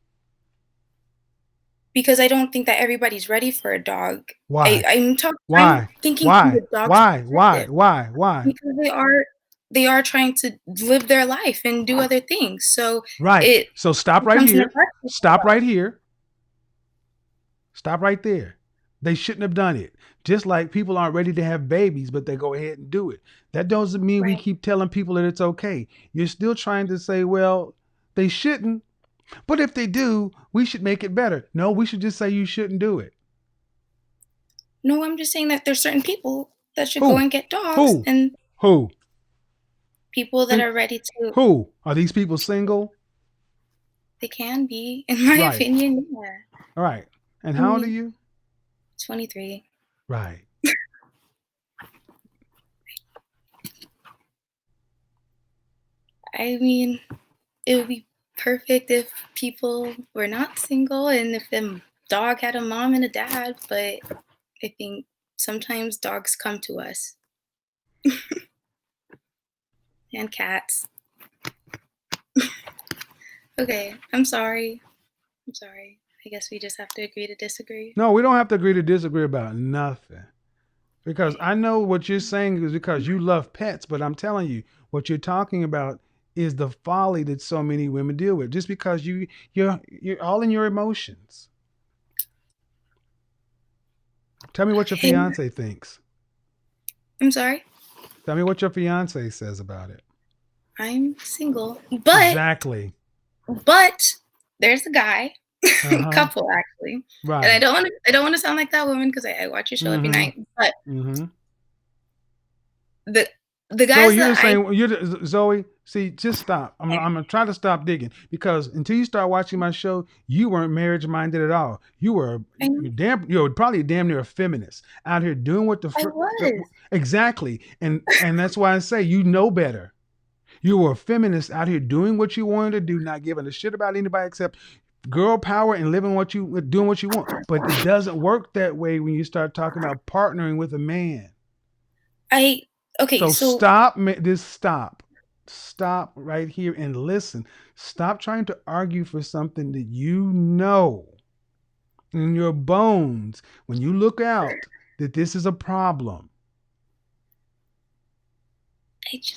Because I don't think that everybody's ready for a dog. Why? I'm thinking Why? from the dog's Why? perspective. Because they are trying to live their life and do other things. So right. So stop right becomes an here. investment. Stop right here. Stop right there. They shouldn't have done it. Just like people aren't ready to have babies, but they go ahead and do it. That doesn't mean we Right. keep telling people that it's okay. You're still trying to say, well, they shouldn't. But if they do, we should make it better. No, we should just say you shouldn't do it. No, I'm just saying that there's certain people that should Who? go and get dogs, Who? and Who? people that are ready to. Who? Are these people single? They can be, in my Right. opinion. Yeah. All right. And how old are you? 23. Right. I mean, it would be perfect if people were not single and if the dog had a mom and a dad, but I think sometimes dogs come to us and cats. Okay, I'm sorry. I guess we just have to agree to disagree. No, we don't have to agree to disagree about nothing. Because I know what you're saying is because you love pets, but I'm telling you, what you're talking about is the folly that so many women deal with. Just because you're all in your emotions. Tell me what your fiance thinks. I'm sorry. Tell me what your fiance says about it. I'm single, but Exactly. There's a guy, couple actually, Right. and I don't want to sound like that woman because I watch your show every night. But the guys Zoe, that Zoe. See, just stop. I'm gonna try to stop digging because until you start watching my show, you weren't marriage minded at all. You were probably damn near a feminist out here doing what I was. Exactly, and that's why I say you know better. You were a feminist out here doing what you wanted to do, not giving a shit about anybody except girl power and doing what you want. But it doesn't work that way when you start talking about partnering with a man. So stop. Stop right here and listen. Stop trying to argue for something that you know in your bones when you look out that this is a problem.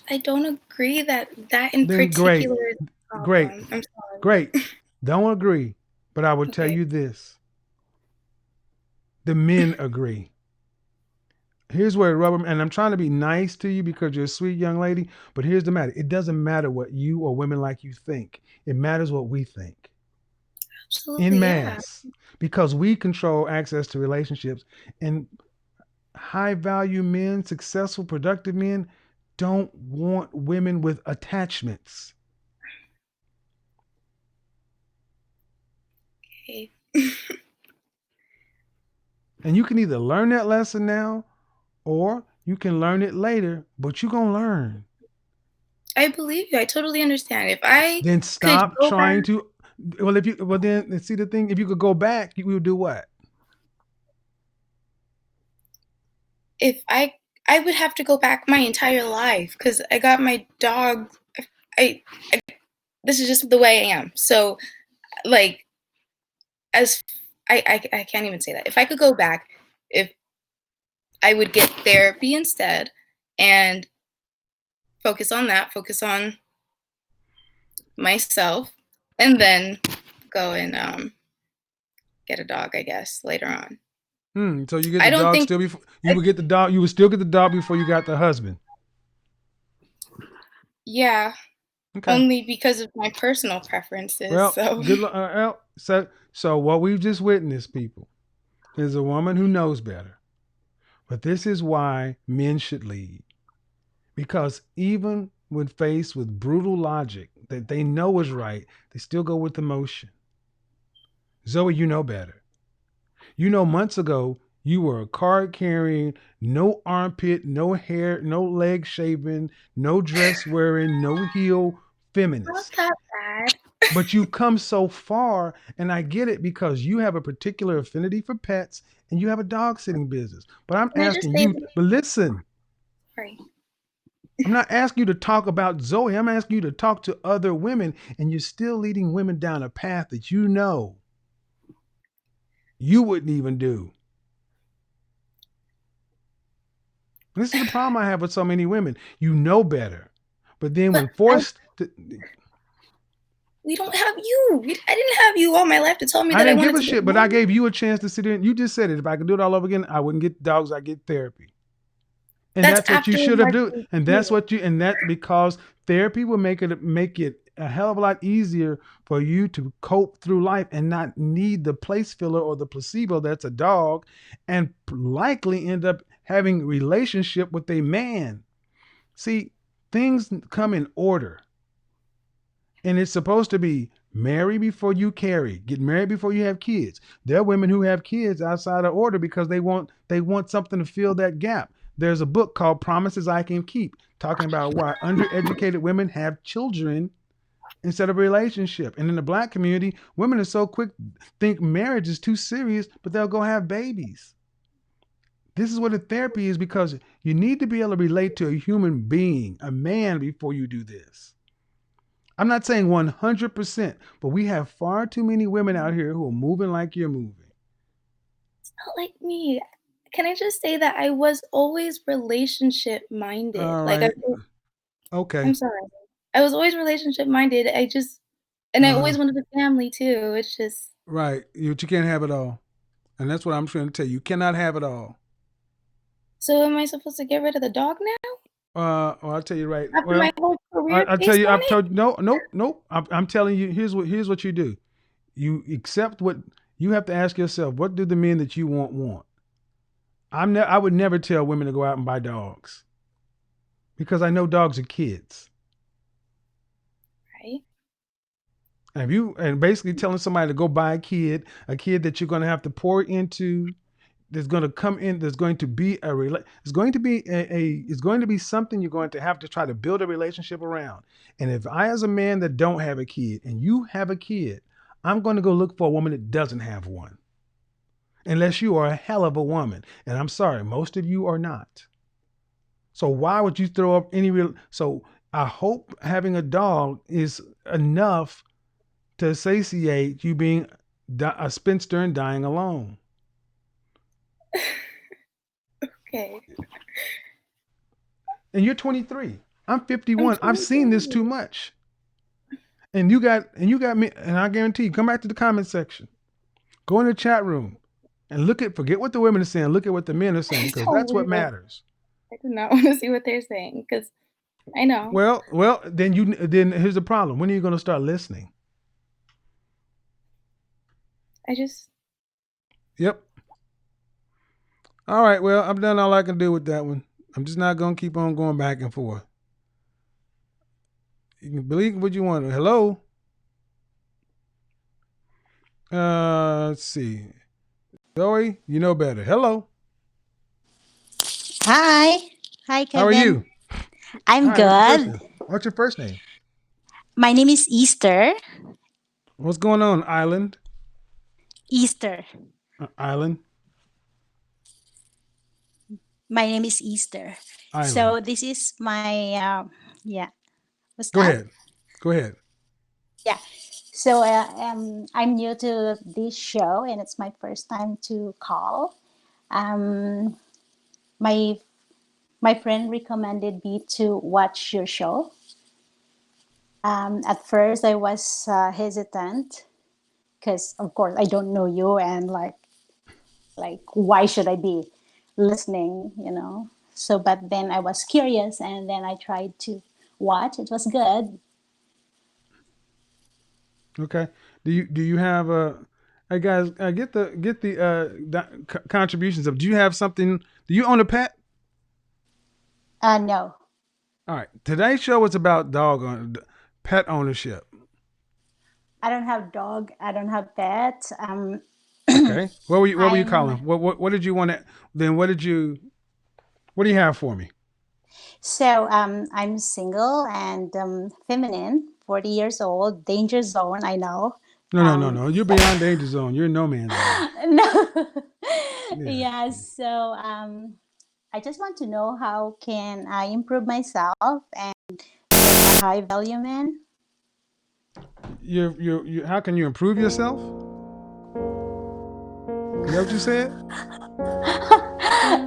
I don't agree that in then particular is a problem. Great. I'm sorry. Great. Don't agree. But I will tell you this. The men agree. Here's where rubber, and I'm trying to be nice to you because you're a sweet young lady, but here's the matter. It doesn't matter what you or women like you think. It matters what we think. Absolutely. In mass. Yeah. Because we control access to relationships, and high value men, successful, productive men don't want women with attachments. Okay. And you can either learn that lesson now or you can learn it later, but you're going to learn. I believe you. I totally understand. If I then stop trying to, then see the thing, if you could go back, you would do what? If I would have to go back my entire life because I got my dog. This is just the way I am. So like, as I can't even say that. If I could go back, if I would get therapy instead and focus on myself, and then go and get a dog, I guess, later on. So you get the dog still before you would get the dog. You would still get the dog before you got the husband. Yeah. Okay. Only because of my personal preferences. Well, so good luck. So what we've just witnessed, people, is a woman who knows better. But this is why men should lead. Because even when faced with brutal logic that they know is right, they still go with emotion. Zoe, you know better. You know, months ago, you were a card carrying, no armpit, no hair, no leg shaving, no dress wearing, no heel feminist. Not that bad. But you've come so far, and I get it because you have a particular affinity for pets and you have a dog sitting business. But I'm asking you, but listen. Sorry. I'm not asking you to talk about Zoe. I'm asking you to talk to other women, and you're still leading women down a path that you know you wouldn't even do. This is the problem I have with so many women. You know better. But then when forced to... We don't have you. I didn't have you all my life to tell me that I didn't give a shit, but I gave you a chance to sit in. You just said it. If I could do it all over again, I wouldn't get dogs. I get therapy. And that's what you should have done. And that's because therapy will make it a hell of a lot easier for you to cope through life and not need the place filler or the placebo that's a dog, and likely end up having a relationship with a man. See, things come in order. And it's supposed to be marry before you carry. Get married before you have kids. There are women who have kids outside of order because they want something to fill that gap. There's a book called Promises I Can Keep, talking about why undereducated women have children instead of a relationship. And in the black community, women are so quick think marriage is too serious, but they'll go have babies. This is what a therapy is, because you need to be able to relate to a human being, a man, before you do this. I'm not saying 100%, but we have far too many women out here who are moving like you're moving. It's not like me. Can I just say that I was always relationship minded? All Like right. Okay. I'm sorry. I was always relationship minded. I always wanted a family too. It's just Right. You can't have it all. And that's what I'm trying to tell you. You cannot have it all. so am I supposed to get rid of the dog now? Well, I'll tell you right. After Well, my whole career I'll tell based you. on I've it? told nope. I'm telling you. Here's what you do. You accept what you have to ask yourself. What do the men that you want? I would never tell women to go out and buy dogs, because I know dogs are kids. Right. And basically telling somebody to go buy a kid that you're going to have to pour into, there's going to come in, there's going to be it's going to be it's going to be something you're going to have to try to build a relationship around. And if I, as a man that don't have a kid, and you have a kid, I'm going to go look for a woman that doesn't have one, unless you are a hell of a woman. And I'm sorry, most of you are not. So why would you throw up any real? So I hope having a dog is enough to satiate you being a spinster and dying alone. Okay. And you're 23. I'm 51. I've seen this too much. And you got me, and I guarantee you, come back to the comment section. Go in the chat room and forget what the women are saying, look at what the men are saying, because that's what matters. I do not want to see what they're saying, because I know. Well, then here's the problem. When are you going to start listening? Yep. All right, well, I've done all I can do with that one. I'm just not going to keep on going back and forth. You can believe what you want. Hello? Let's see. Zoe, you know better. Hello. Hi. Hi, Kevin. How are you? I'm good. What's your first name? My name is Easter. What's going on, Island? Easter. Island? My name is Easter. Island. So this is my, yeah. What's Go that? ahead. Go ahead. Yeah. So I'm new to this show, and it's my first time to call. My friend recommended me to watch your show. At first, I was hesitant because, of course, I don't know you, and like why should I be listening? So, but then I was curious, and then I tried to watch. It was good. Okay. Do you have hey guys, get the contributions up. Do you have something? Do you own a pet? No. All right. Today's show is about pet ownership. I don't have dog. I don't have pet. Okay. What were you calling? What did you want to? Then what do you have for me? So I'm single and feminine, 40 years old, danger zone. I know. No. You're beyond danger zone. You're in no man's land. No. Yeah. Yeah. So I just want to know, how can I improve myself and a high value man? How can you improve yourself? Is that what you said?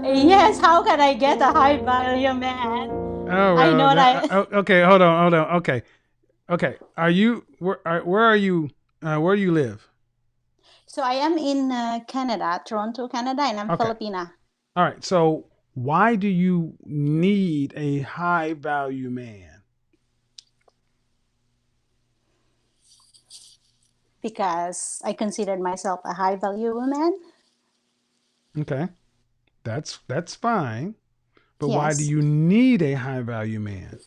Yes. How can I get a high value man? Oh, well, I know that. Okay, hold on. Okay. Are you where are you? Where do you live? So I am in Canada, Toronto, Canada, and I'm Filipina. All right. So why do you need a high value man? Because I considered myself a high value woman. Okay, that's fine. But Yes. why do you need a high value man?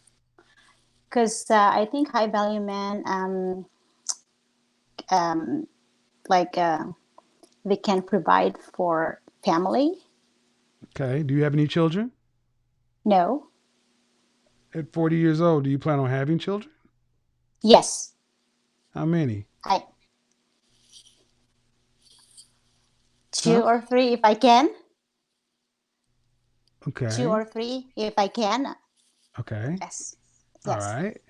Because I think high value men, they can provide for family. Okay. Do you have any children? No. At 40 years old, do you plan on having children? Yes. How many? I two Huh? or three if I can. Two Okay. or three if I can. Okay. Yes. All Yes. right.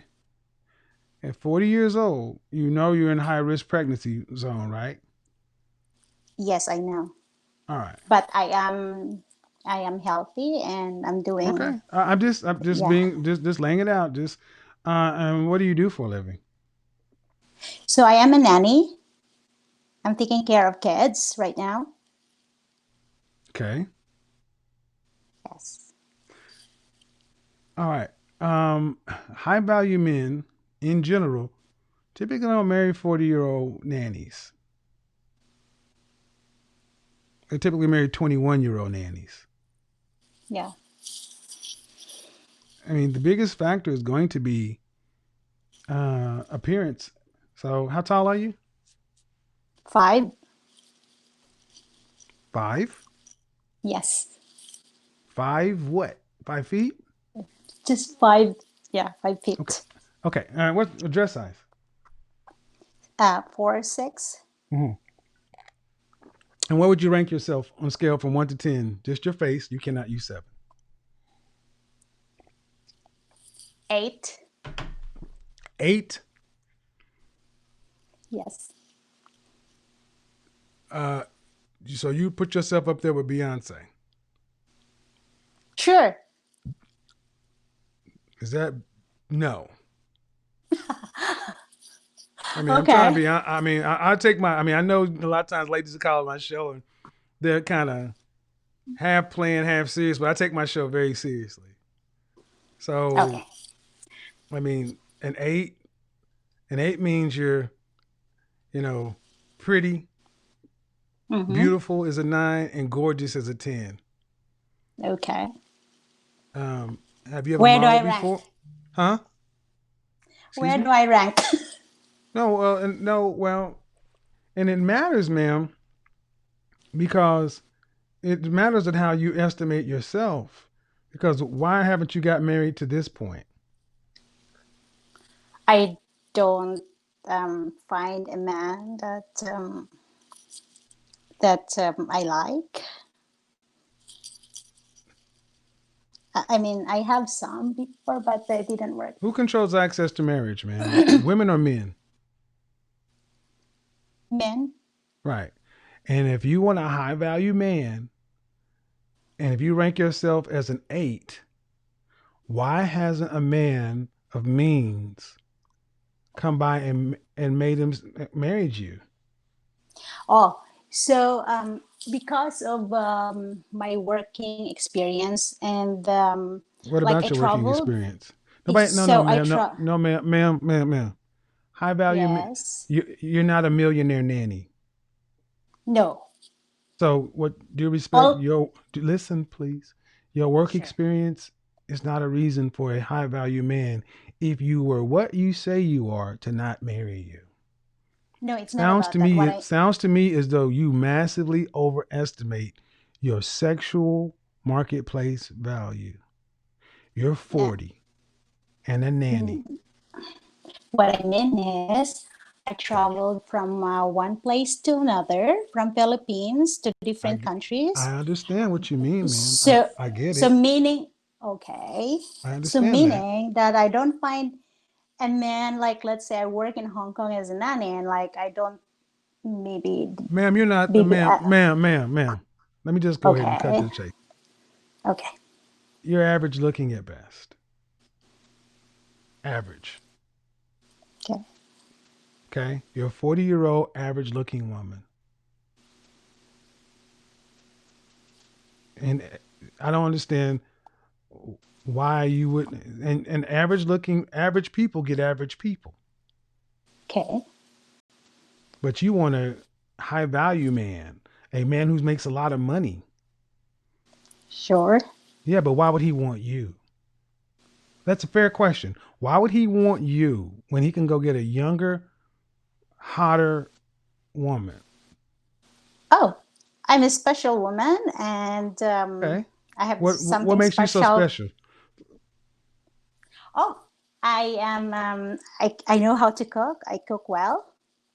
At 40 years old, you know you're in high risk pregnancy zone, right? Yes, I know. All right. But I am healthy and I'm doing, Okay. I'm just yeah. being just laying it out. Just and what do you do for a living? So I am a nanny. I'm taking care of kids right now. Okay. Yes. All right. High value men in general typically don't marry 40-year-old nannies. They typically marry 21-year-old nannies. Yeah. I mean, the biggest factor is going to be appearance. So, how tall are you? 5. 5? Yes. 5 what? 5 feet? Just 5. Yeah, 5 Okay. feet. Okay. What's the dress size? 4, 6, Mm-hmm. And what would you rank yourself on a scale from 1 to 10? Just your face. You cannot use 7. 8. 8? Yes. So you put yourself up there with Beyonce. Sure. Is that no? I mean, I'm trying to Okay. be. I take my. I mean, I know a lot of times ladies will call my show and they're kind of half playing, half serious, but I take my show very seriously. So, Okay. I mean, an 8 means you're, pretty, Mm-hmm. beautiful is a 9, and gorgeous is a 10. Okay. Have you ever Where do I modeled rank? before? Huh? Excuse Where do me? I rank? No, and it matters, ma'am, because it matters at how you estimate yourself. Because why haven't you got married to this point? I don't find a man that I like. I mean, I have some before, but they didn't work. Who controls access to marriage, ma'am? Women or men? Men? Right. And if you want a high value man, and if you rank yourself as an 8, why hasn't a man of means come by and made him married you? Oh, so because of my working experience and What like I about your working traveled, experience? Nobody, no, so I ma'am, no, ma'am. High value, yes, you're not a millionaire nanny. no, So, what do you respect all listen, please? Your work sure, experience is not a reason for a high value man if you were what you say you are to not marry you. no, it's not Sounds about to that. me What it I sounds to me as though you massively overestimate your sexual marketplace value. You're uh, 40 and a nanny. what I mean is I traveled from one place to another, from Philippines to I different g- I countries. understand what you mean, ma'am. So I get so it. meaning okay, I so understand that. meaning that I don't find a man like, let's say I work in Hong Kong as a nanny and like I don't maybe Ma'am, you're not maybe ma'am. Let me just go ahead and cut to okay, the chase. okay, You're average looking at best. Average. okay. Okay? You're a 40-year-old average looking woman. And I don't understand why you would and average people get average people. Okay. But you want a high value man, a man who makes a lot of money. Sure. Yeah, but why would he want you? That's a fair question. Why would he want you when he can go get a younger, hotter woman? Oh, I'm a special woman and Okay. I have What something makes you so special. special? Oh, I am. I know how to cook. I cook well.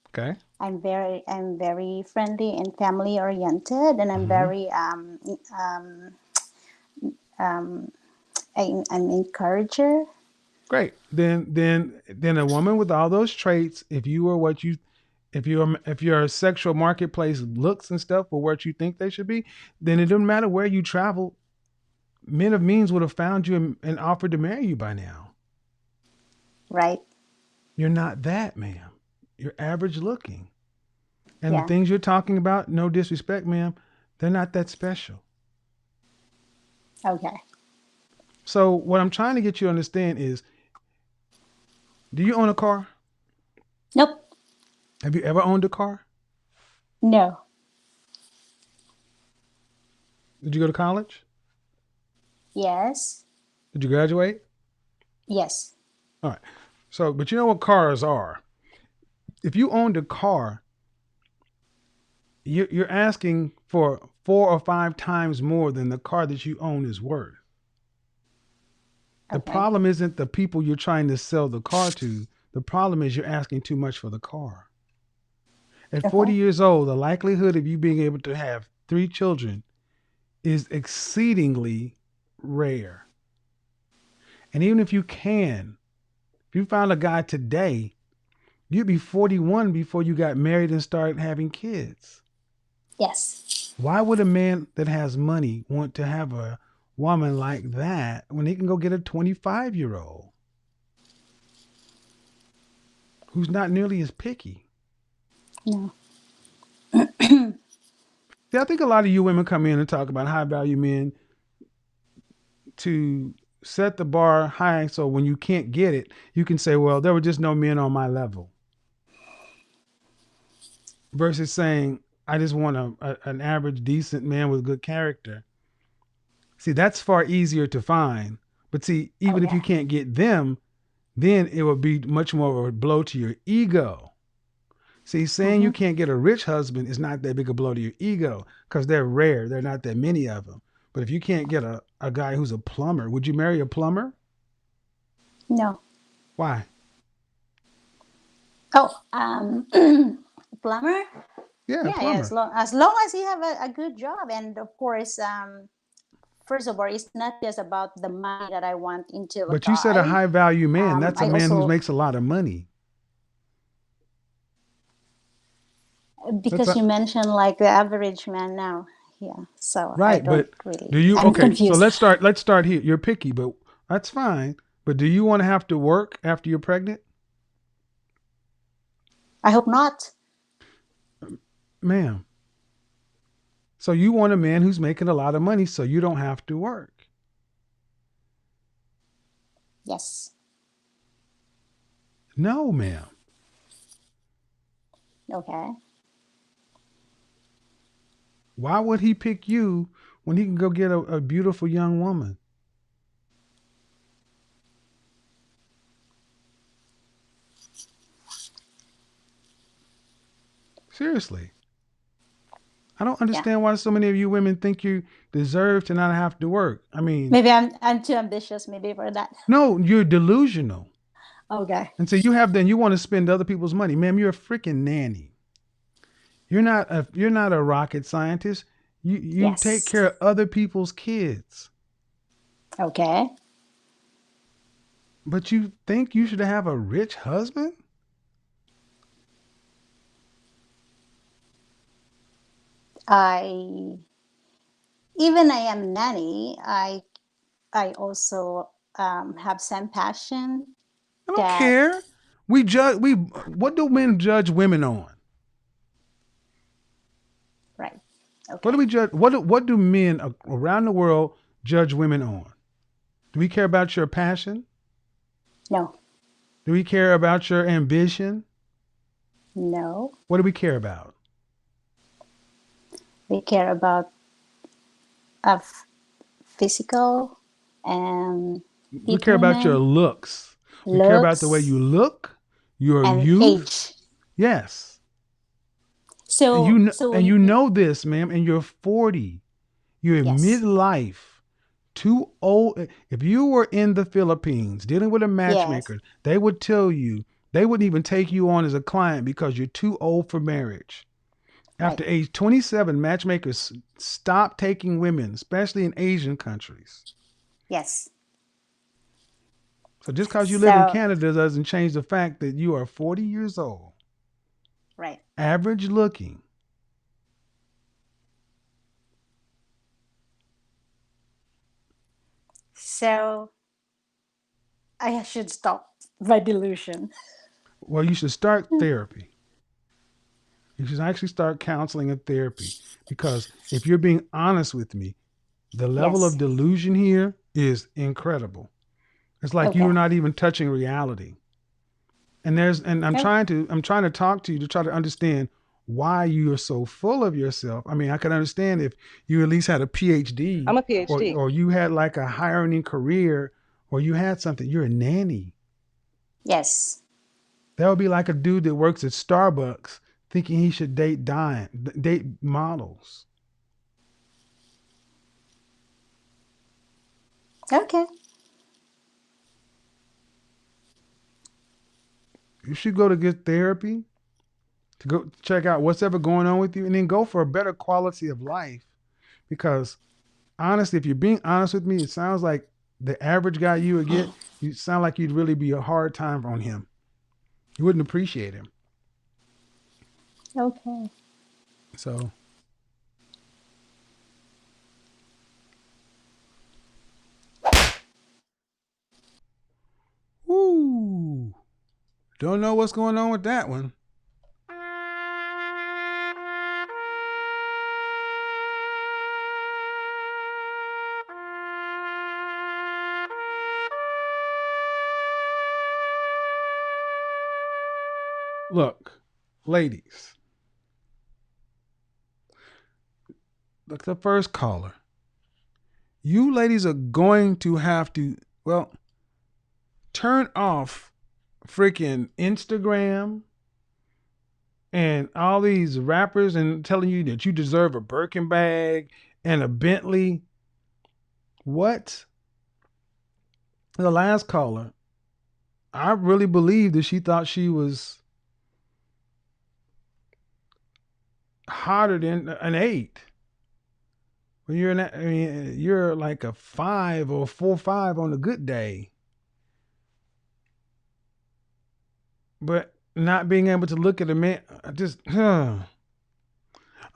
Okay. I'm very friendly and family oriented, and I'm Mhm. very I'm encourager. Great. Then a woman with all those traits, if you are what you if your sexual marketplace looks and stuff for what you think they should be, then it doesn't matter where you travel. Men of means would have found you and offered to marry you by now. Right? You're not that, ma'am. You're average looking. And the Yeah. things you're talking about, no disrespect, ma'am, they're not that special. Okay. So what I'm trying to get you to understand is, do you own a car? Nope. Have you ever owned a car? No. Did you go to college? Yes. Did you graduate? Yes. All right. So, but you know what cars are. If you owned a car, you're asking for 4 or 5 times more than the car that you own is worth. The Okay. problem isn't the people you're trying to sell the car to. The problem is you're asking too much for the car. At 40 Okay. years old, the likelihood of you being able to have 3 children is exceedingly rare. And even if you can, if you found a guy today, you'd be 41 before you got married and started having kids. Yes. Why would a man that has money want to have a woman like that when he can go get a 25-year-old who's not nearly as picky? No. Yeah, I think a lot of you women come in and talk about high value men to set the bar high so when you can't get it, you can say, well, there were just no men on my level. Versus saying, I just want an average, decent man with good character. See, that's far easier to find. But see, even if Okay. you can't get them, then it will be much more of a blow to your ego. See, saying you Mm-hmm. can't get a rich husband is not that big a blow to your ego because they're rare. There are not that many of them. But if you can't get a guy who's a plumber, would you marry a plumber? No. Why? Oh, plumber. Yeah, a Yeah, yeah. plumber. As long as you have a good job, and of course, first of all, it's not just about the money that I want into a But you said a guy. high value man. That's a I man who also, makes a lot of money. That's because you mentioned like the average man now. Yeah. So I right. don't But really. do you, I'm okay, so confused. let's start here. You're picky, but that's fine. But do you want to have to work after you're pregnant? I hope not. Ma'am. So you want a man who's making a lot of money so you don't have to work. Yes. No, ma'am. Okay. Why would he pick you when he can go get a beautiful young woman? Seriously. I don't Yeah. understand why so many of you women think you deserve to not have to work. I mean, Maybe I'm too ambitious. Maybe for that. no, you're delusional. Okay. And so you want to spend other people's money. Ma'am, you're a freaking nanny. You're not a rocket scientist. You take Yes. care of other people's kids. Okay. But you think you should have a rich husband? I Even I am nanny. I also have some passion I don't that. care. We what do men judge women on? Right. What do Okay. we judge what do men around the world judge women on? Do we care about your passion? No. Do we care about your ambition? No. What do we care about? We care about of physical and We care about your development, looks. We care about the way you looks, look, your and youth. age. Yes. And So you know this, ma'am, and you're 40. You're in yes. midlife. too old. If you were in the Philippines dealing with a matchmaker, Yes. they would tell you, they wouldn't even take you on as a client because you're too old for marriage. Right. After age 27, matchmakers stop taking women, especially in Asian countries. Yes. So just because you live in So, Canada doesn't change the fact that you are 40 years old, right. average looking. So I should stop my delusion. Well, you should start therapy. You should actually start counseling and therapy, because if you're being honest with me, the level of Yes. delusion here is incredible. It's like Okay. you're not even touching reality. And I'm Okay. trying to talk to you to try to understand why you are so full of yourself. I mean, I can understand if you at least had a PhD, I'm a or PhD. you had like a high earning career, or you had something. You're a nanny. Yes. That would be like a dude that works at Starbucks thinking he should date models. Okay. You should go to get therapy, to go check out what's ever going on with you, and then go for a better quality of life. Because honestly, if you're being honest with me, it sounds like the average guy you would get, you sound like you'd really be a hard time on him. You wouldn't appreciate him. Okay. So, whoo, don't know what's going on with that one. Look, ladies, look, the first caller. You ladies are going to have to, well, turn off freaking Instagram and all these rappers and telling you that you deserve a Birkin bag and a Bentley. What? The last caller, I really believe that she thought she was hotter than an 8. When you're like a 5 or 4-5 on a good day. But not being able to look at a man, all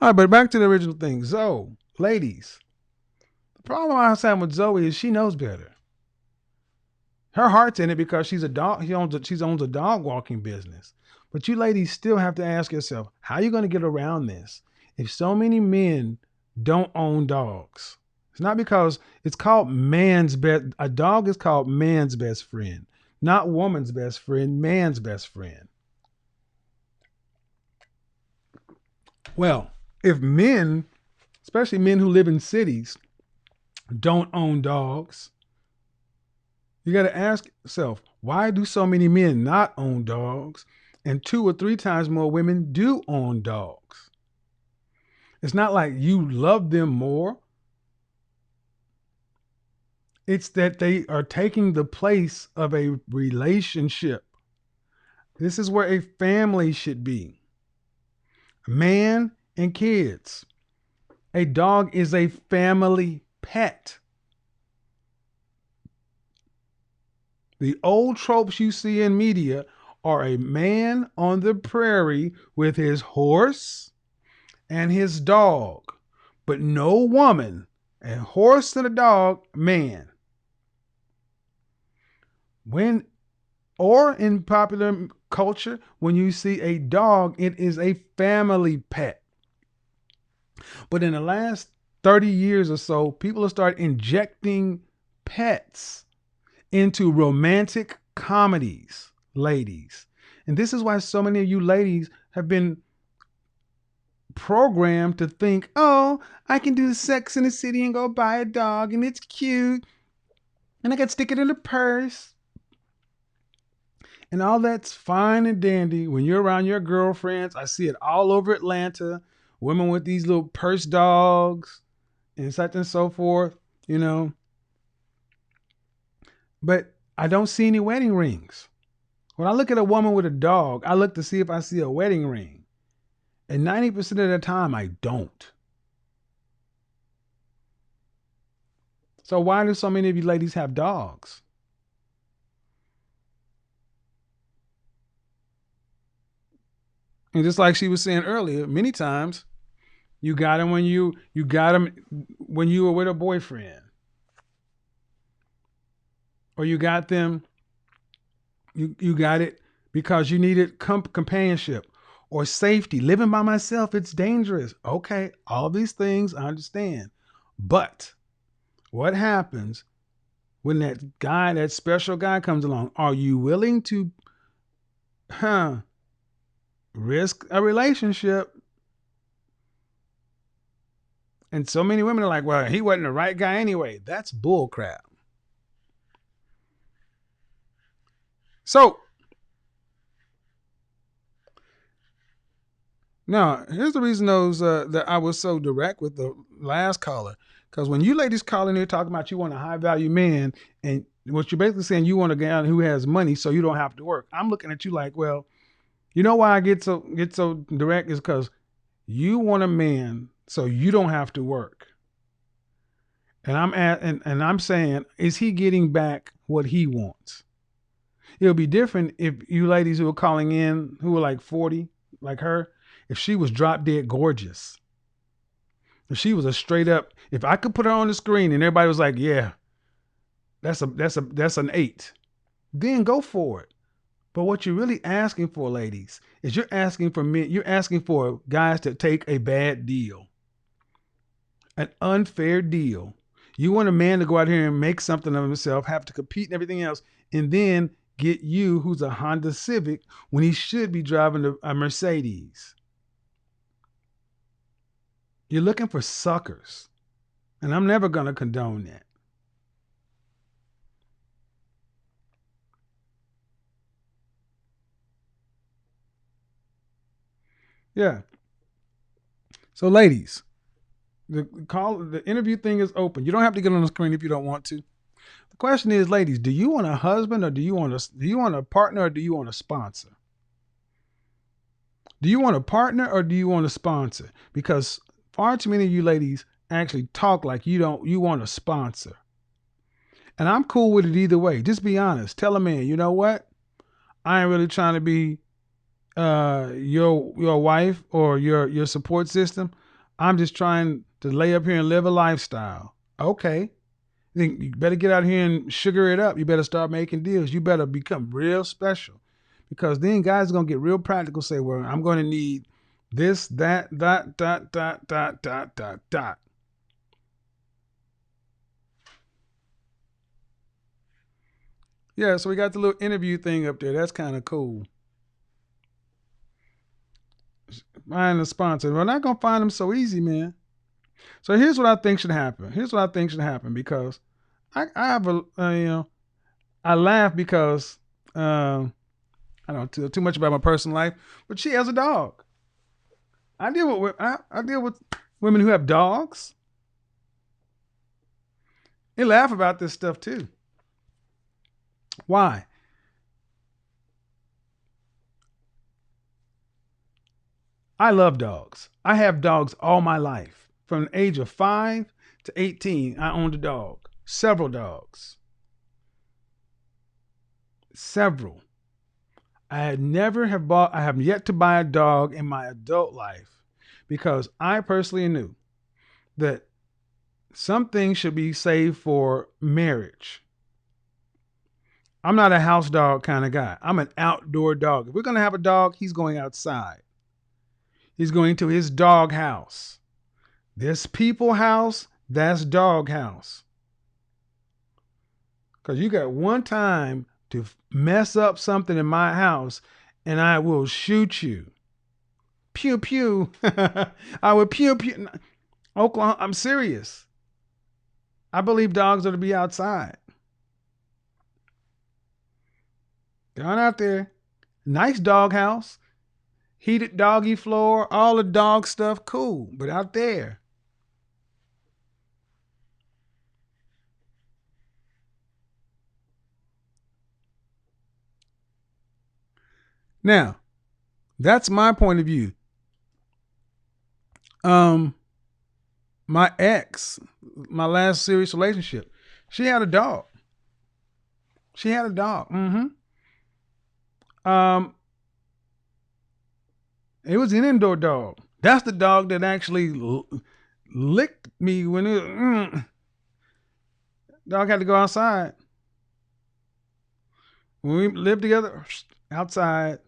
right, but back to the original thing. Zoe, ladies, the problem I was having with Zoe is she knows better. Her heart's in it because she's a dog. She owns a dog walking business. But you ladies still have to ask yourself, how are you going to get around this if so many men don't own dogs? It's not because it's called man's best. A dog is called man's best friend, not woman's best friend, man's best friend. Well, if men, especially men who live in cities, don't own dogs, you got to ask yourself, why do so many men not own dogs, and 2 or 3 times more women do own dogs? It's not like you love them more. It's that they are taking the place of a relationship. This is where a family should be. Man and kids. A dog is a family pet. The old tropes you see in media are a man on the prairie with his horse and his dog, but no woman. A horse and a dog, man. Or in popular culture, when you see a dog, it is a family pet. But in the last 30 years or so, people have started injecting pets into romantic comedies, ladies. And this is why so many of you ladies have been programmed to think, oh, I can do Sex in the City and go buy a dog and it's cute and I can stick it in a purse. And all that's fine and dandy when you're around your girlfriends. I see it all over Atlanta. Women with these little purse dogs and such and so forth, you know. But I don't see any wedding rings. When I look at a woman with a dog, I look to see if I see a wedding ring. And 90% of the time, I don't. So why do so many of you ladies have dogs? And just like she was saying earlier, many times you got them when you got them when you were with a boyfriend, or you got them you got it because you needed companionship or safety. Living by myself, it's dangerous. Okay, all these things I understand, but what happens when that special guy comes along? Are you willing to risk a relationship? And so many women are like, well, he wasn't the right guy anyway. That's bull crap. So now here's the reason that I was so direct with the last caller. Because when you ladies call in here talking about you want a high value man, and what you're basically saying, you want a guy who has money so you don't have to work. I'm looking at you like, well, you know why I get so direct is because you want a man so you don't have to work. And I'm saying, is he getting back what he wants? It'll be different if you ladies who are calling in who are like 40, like her, if she was drop dead gorgeous. If she was a straight up, if I could put her on the screen and everybody was like, yeah, that's an 8, then go for it. But what you're really asking for, ladies, is you're asking for men, you're asking for guys to take a bad deal, an unfair deal. You want a man to go out here and make something of himself, have to compete and everything else, and then get you, who's a Honda Civic, when he should be driving a Mercedes. You're looking for suckers, and I'm never going to condone that. Yeah. So, ladies, the interview thing is open. You don't have to get on the screen if you don't want to. The question is, ladies, do you want a husband, or do you want a partner, or do you want a sponsor? Do you want a partner, or do you want a sponsor? Because far too many of you ladies actually talk like you want a sponsor. And I'm cool with it either way. Just be honest. Tell a man, you know what? I ain't really trying to be your wife or your support system. I'm just trying to lay up here and live a lifestyle. Okay. Then you better get out here and sugar it up. You better start making deals. You better become real special, because then guys are going to get real practical. Say, well, I'm going to need this, that, dot. Yeah, so we got the little interview thing up there. That's kind of cool. Find a sponsor. We're not going to find them so easy, man. So here's what I think should happen. Because I have I laugh because I don't tell too much about my personal life, but she has a dog. I deal with women who have dogs. They laugh about this stuff too. Why? I love dogs. I have dogs all my life. From the age of 5 to 18, I owned a dog. Several dogs. Several. I have yet to buy a dog in my adult life, because I personally knew that some things should be saved for marriage. I'm not a house dog kind of guy. I'm an outdoor dog. If we're going to have a dog, he's going outside. He's going to his dog house. This people house, that's dog house. Because you got one time to mess up something in my house and I will shoot you. Pew, pew. I will pew, pew. Oklahoma, I'm serious. I believe dogs are to be outside. Down out there. Nice dog house. Heated doggy floor. All the dog stuff. Cool. But out there. Now, that's my point of view. My ex, my last serious relationship, she had a dog. Mm-hmm. It was an indoor dog. That's the dog that actually licked me when dog had to go outside. When we lived together, outside.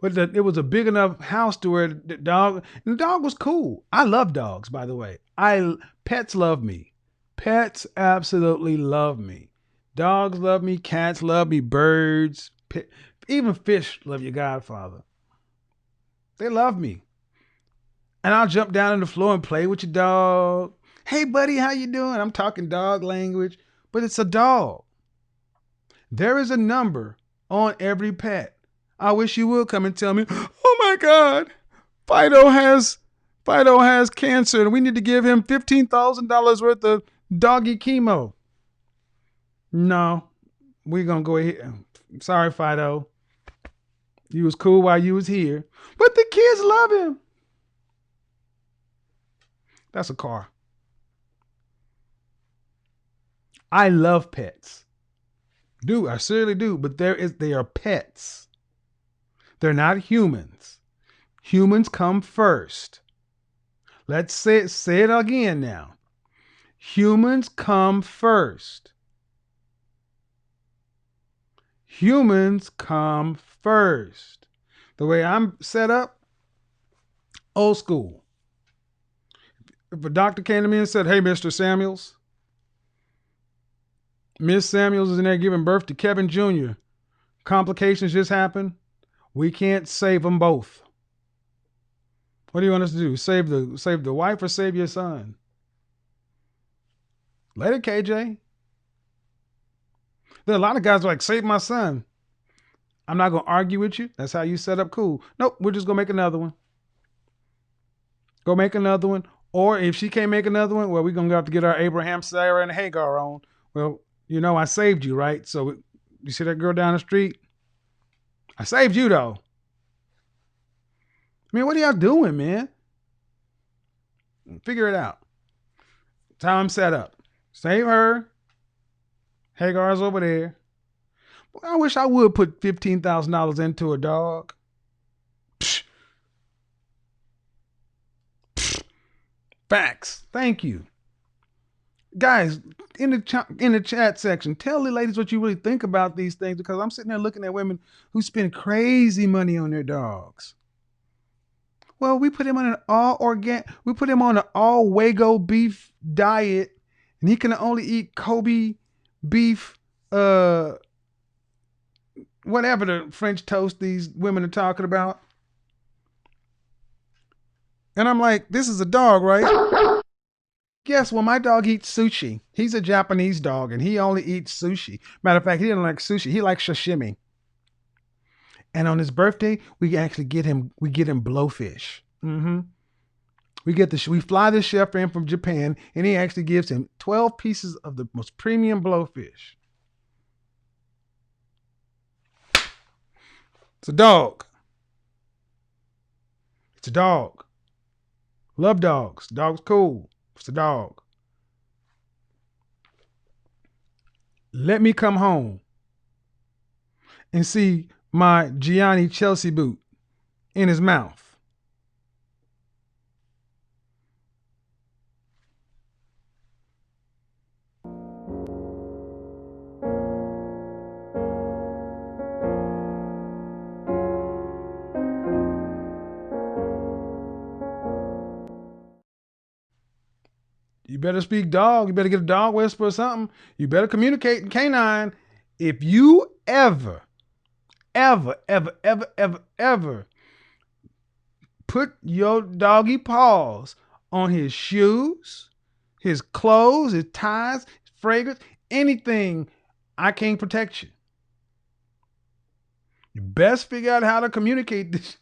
But it was a big enough house to where the dog was cool. I love dogs, by the way. Pets love me. Pets absolutely love me. Dogs love me. Cats love me. Birds, even fish love your godfather. They love me. And I'll jump down on the floor and play with your dog. Hey, buddy, how you doing? I'm talking dog language, but it's a dog. There is a number on every pet. I wish you would come and tell me, oh my God, Fido has cancer and we need to give him $15,000 worth of doggy chemo. No, we're going to go ahead. Sorry, Fido. You was cool while you was here, but the kids love him. That's a car. I love pets. I certainly do, but they are pets. They're not humans. Humans come first. Let's say it again now. Humans come first. Humans come first. The way I'm set up, old school. If a doctor came to me and said, hey, Mr. Samuels, Miss Samuels is in there giving birth to Kevin Jr. Complications just happened. We can't save them both. What do you want us to do? Save the wife or save your son? Let it, KJ. There are a lot of guys who are like, save my son. I'm not going to argue with you. That's how you set up cool. Nope, we're just going to make another one. Go make another one. Or if she can't make another one, well, we're going to have to get our Abraham, Sarah, and Hagar on. Well, I saved you, right? So you see that girl down the street? I saved you, though. I mean, what are y'all doing, man? Figure it out. That's how I'm set up. Save her. Hagar's over there. Well, I wish I would put $15,000 into a dog. Psh. Psh. Facts. Thank you. Guys, in the chat section, tell the ladies what you really think about these things, because I'm sitting there looking at women who spend crazy money on their dogs. Well, we put him on an all Wago beef diet, and he can only eat Kobe beef, whatever the French toast these women are talking about. And I'm like, this is a dog, right? Guess what? My dog eats sushi. He's a Japanese dog, and he only eats sushi. Matter of fact, he doesn't like sushi. He likes sashimi. And on his birthday, we get him blowfish. Mm-hmm. We fly the chef in from Japan, and he actually gives him 12 pieces of the most premium blowfish. It's a dog. It's a dog. Love dogs. Dog's cool. It's a dog. Let me come home and see my Gianni Chelsea boot in his mouth. You better speak dog. You better get a dog whisper or something. You better communicate in canine. If you ever put your doggy paws on his shoes, his clothes, his ties, his fragrance, anything, I can't protect you. You best figure out how to communicate this.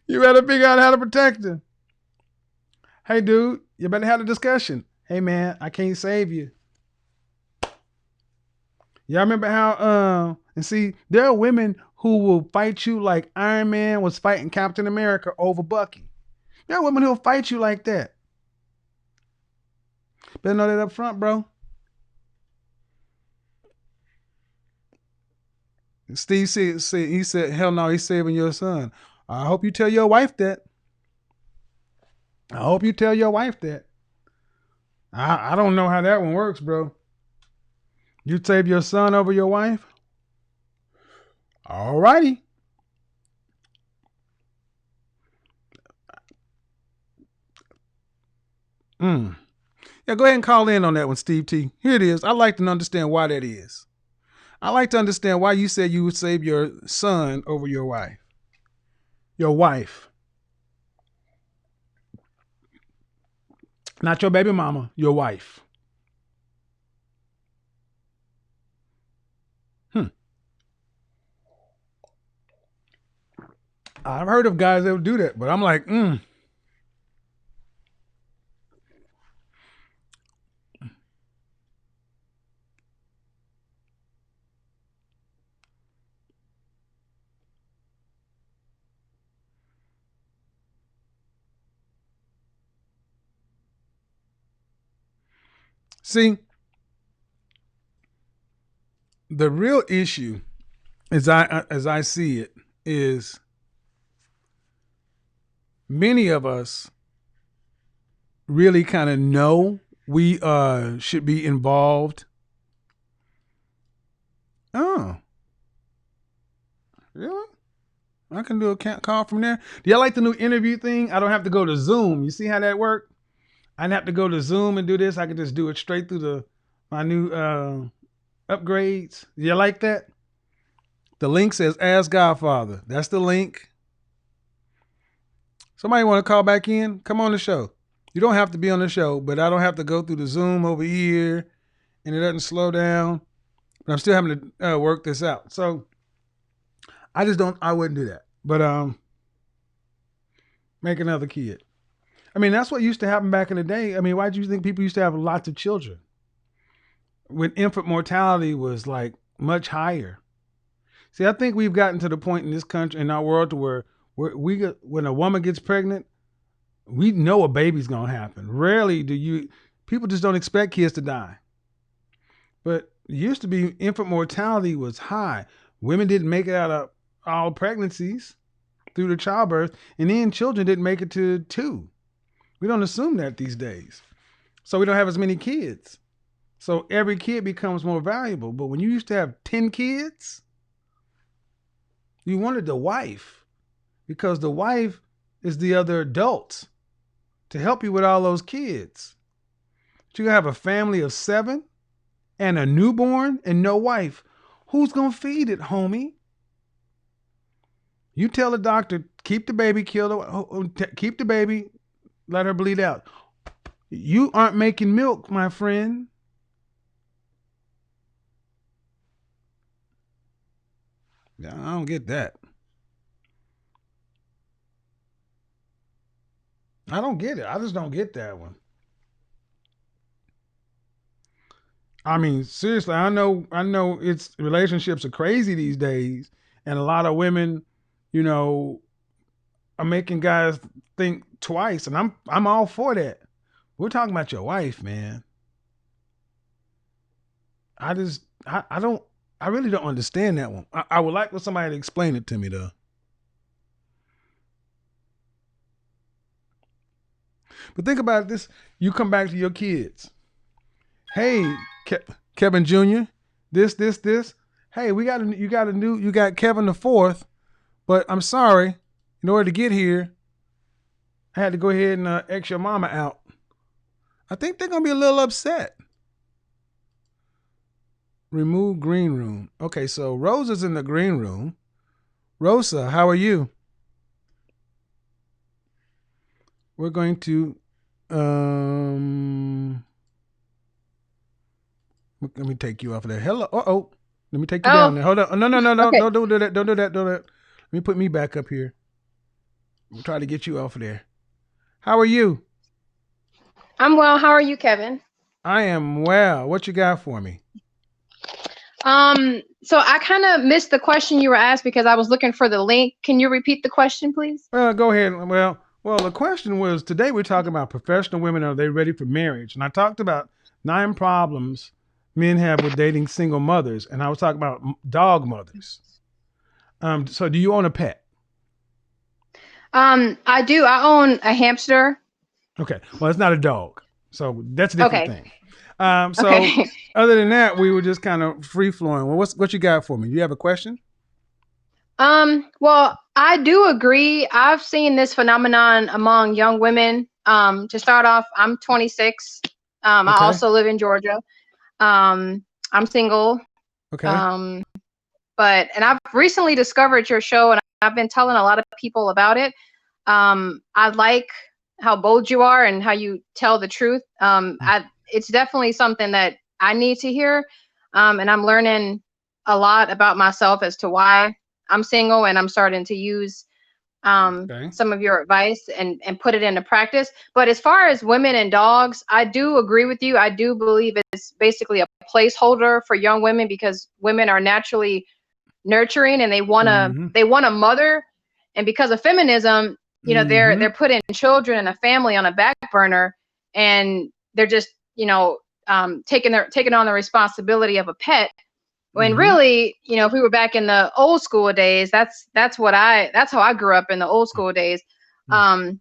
You better figure out how to protect him. Hey, dude, you better have a discussion. Hey, man, I can't save you. Y'all remember how and see, there are women who will fight you like Iron Man was fighting Captain America over Bucky. There are women who'll fight you like that. Better know that up front, bro. Steve said, hell no, he's saving your son. I hope you tell your wife that. I hope you tell your wife that. I don't know how that one works, bro. You save your son over your wife? All righty. Yeah, go ahead and call in on that one, Steve T. Here it is. I'd like to understand why that is. I'd like to understand why you said you would save your son over your wife. Your wife. Not your baby mama, your wife. I've heard of guys that would do that, but I'm like, See, the real issue, as I see it, is many of us really kind of know we should be involved. Oh, really? I can do a call from there. Do y'all like the new interview thing? I don't have to go to Zoom. You see how that worked? I didn't have to go to Zoom and do this. I could just do it straight through my new upgrades. You like that? The link says Ask Godfather. That's the link. Somebody want to call back in? Come on the show. You don't have to be on the show, but I don't have to go through the Zoom over here, and it doesn't slow down. But I'm still having to work this out. So I wouldn't do that. But make another kid. I mean, that's what used to happen back in the day. I mean, why do you think people used to have lots of children? When infant mortality was like much higher. See, I think we've gotten to the point in this country, in our world, to where when a woman gets pregnant, we know a baby's gonna happen. Rarely people just don't expect kids to die. But it used to be infant mortality was high. Women didn't make it out of all pregnancies through the childbirth, and then children didn't make it to 2. We don't assume that these days. So we don't have as many kids. So every kid becomes more valuable. But when you used to have 10 kids, you wanted the wife, because the wife is the other adult to help you with all those kids. But you have a family of 7 and a newborn and no wife. Who's going to feed it, homie? You tell the doctor, keep the baby, keep the baby, let her bleed out. You aren't making milk, my friend. Yeah, I don't get that. I don't get it. I just don't get that one. I mean, seriously, I know it's relationships are crazy these days, and a lot of women, are making guys think twice, and I'm all for that. We're talking about your wife, man. I really don't understand that one. I would like for somebody to explain it to me, though. But think about this. You come back to your kids. Hey, Kevin Jr., this. Hey, you got Kevin the 4th, but I'm sorry. In order to get here, I had to go ahead and X your mama out. I think they're going to be a little upset. Remove green room. Okay, so Rosa's in the green room. Rosa, how are you? We're going to let me take you off of there. Hello. Let me take you down there. Hold on. No. Okay. Don't do that. Don't do that. Let me put me back up here. We'll try to get you off of there. How are you? I'm well. How are you, Kevin? I am well. What you got for me? So I kind of missed the question you were asked because I was looking for the link. Can you repeat the question, please? Well, go ahead. Well, the question was today we're talking about professional women. Are they ready for marriage? And I talked about 9 problems men have with dating single mothers, and I was talking about dog mothers. So do you own a pet? I do. I own a hamster. Okay. Well, it's not a dog, so that's a different Okay. thing. So Okay. other than that, we were just kind of free flowing. Well, what you got for me? You have a question? Well, I do agree. I've seen this phenomenon among young women. To start off, I'm 26. I Okay. also live in Georgia. I'm single. Okay. And I've recently discovered your show, and I've been telling a lot of people about it. I like how bold you are and how you tell the truth. It's definitely something that I need to hear. And I'm learning a lot about myself as to why I'm single, and I'm starting to use some of your advice and put it into practice. But as far as women and dogs, I do agree with you. I do believe it's basically a placeholder for young women because women are naturally nurturing and they want a mother. And because of feminism, you know, they're putting children and a family on a back burner, and they're just, you know, taking on the responsibility of a pet. When really, you know, if we were back in the old school days, that's how I grew up in the old school days. Well,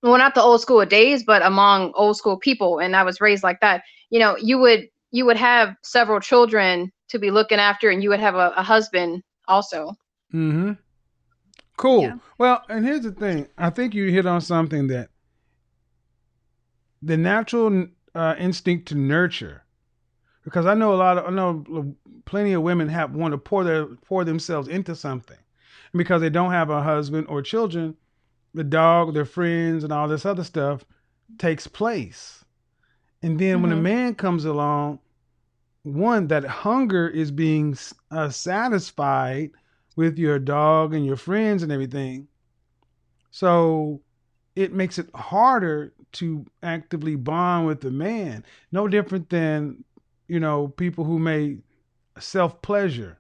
not the old school days, but among old school people. And I was raised like that. You know, you would have several children to be looking after, and you would have a husband also. Cool. Yeah. Well, and here's the thing. I think you hit on something that the natural instinct to nurture, because I know plenty of women want to pour themselves into something, and because they don't have a husband or children, the dog, their friends, and all this other stuff takes place. And then when a man comes along, one, that hunger is being satisfied with your dog and your friends and everything. So it makes it harder to actively bond with the man. No different than, you know, people who may self-pleasure.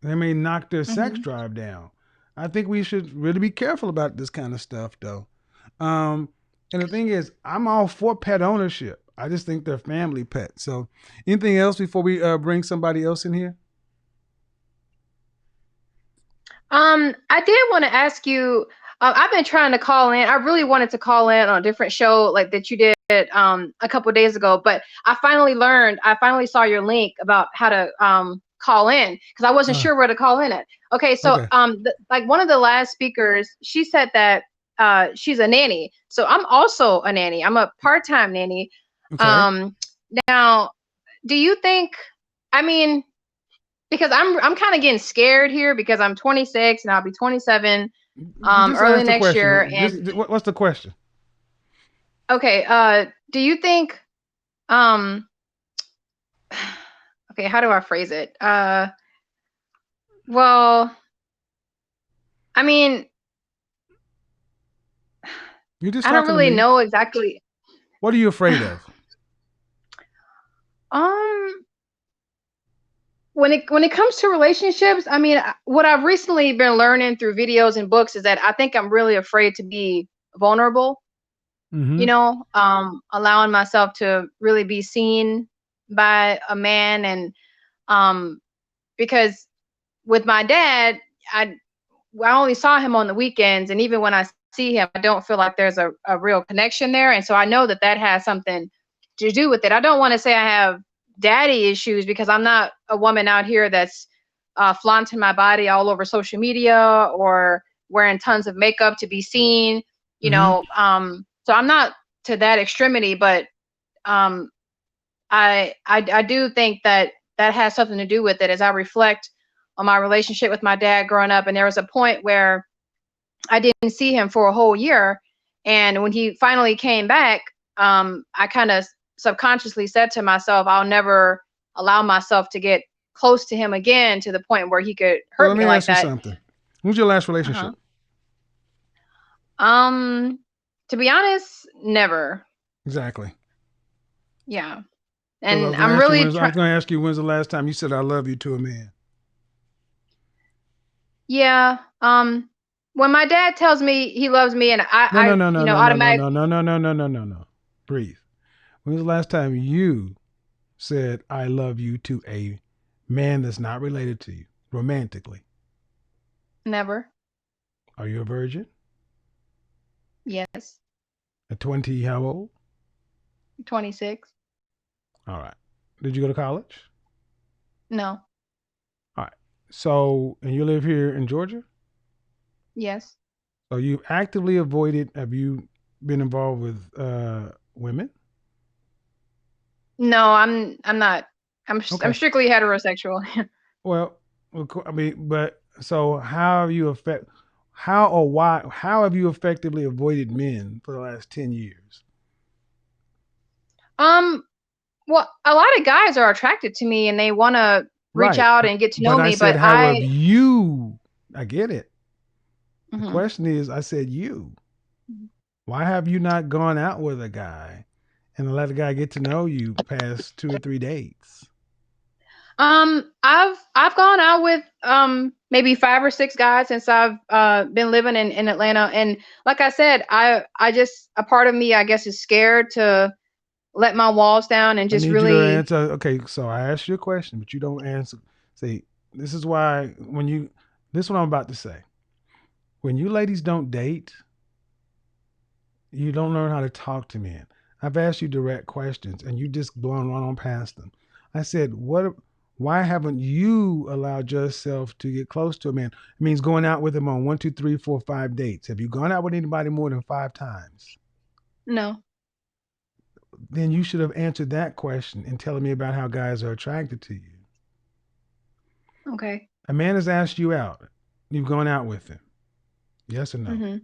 They may knock their sex drive down. I think we should really be careful about this kind of stuff, though. And the thing is, I'm all for pet ownership. I just think they're family pets. So anything else before we bring somebody else in here? I did want to ask you, I've been trying to call in. I really wanted to call in on a different show like that you did a couple of days ago, but I finally saw your link about how to call in because I wasn't sure where to call in at. Okay, so like one of the last speakers, she said that she's a nanny. So I'm also a nanny. I'm a part-time nanny. Okay. Now, do you think, I mean, because I'm kind of getting scared here because I'm 26 and I'll be 27 early next year. And What's the question? okay, do you think okay, how do I phrase it? Well, I mean, You're just I don't talking to really me. know exactly. What are you afraid of? When it comes to relationships, I mean, what I've recently been learning through videos and books is that I think I'm really afraid to be vulnerable. You know, allowing myself to really be seen by a man, and because with my dad, I only saw him on the weekends, and even when I see him, I don't feel like there's a real connection there, and so I know that has something to do with it. I don't want to say I have daddy issues because I'm not a woman out here that's flaunting my body all over social media or wearing tons of makeup to be seen, you know. So I'm not to that extremity, but I do think that has something to do with it as I reflect on my relationship with my dad growing up. And there was a point where I didn't see him for a whole year, and when he finally came back, I kind of subconsciously said to myself, I'll never allow myself to get close to him again to the point where he could hurt Let me me like ask you that. something. Who's your last relationship? To be honest, never. Exactly. Yeah. And I'm really I was going to ask you, when's the last time you said "I love you" to a man? yeah. When my dad tells me he loves me, and No. automatically. Breathe. When was the last time you said "I love you" to a man that's not related to you romantically? Never. Are you a virgin? Yes. At 20, how old? 26. All right. Did you go to college? No. All right. So, and you live here in Georgia? Yes. So you actively avoided, have you been involved with women? No, I'm not. I'm Okay. strictly heterosexual. Well, I mean, but so how have you how or why, how have you effectively avoided men for the last 10 years? Well, a lot of guys are attracted to me and they want to reach Right. out and get to know But I me, said, but how have you, I get it. The Mhm. question is, I said, why have you not gone out with a guy and let the guy get to know you past 2 or 3 dates? I've gone out with maybe 5 or 6 guys since I've been living in Atlanta, and like I said, I just, a part of me, I guess, is scared to let my walls down and I just need you to really. answer. Okay, so I asked you a question, but you don't answer. See, this is why this is what I'm about to say. When you ladies don't date, you don't learn how to talk to men. I've asked you direct questions and you just blown right on past them. I said, why haven't you allowed yourself to get close to a man? It means going out with him on 1, 2, 3, 4, 5 dates. Have you gone out with anybody more than 5 times? No. Then you should have answered that question and telling me about how guys are attracted to you. Okay. A man has asked you out. You've gone out with him. Yes or no? Mm-hmm.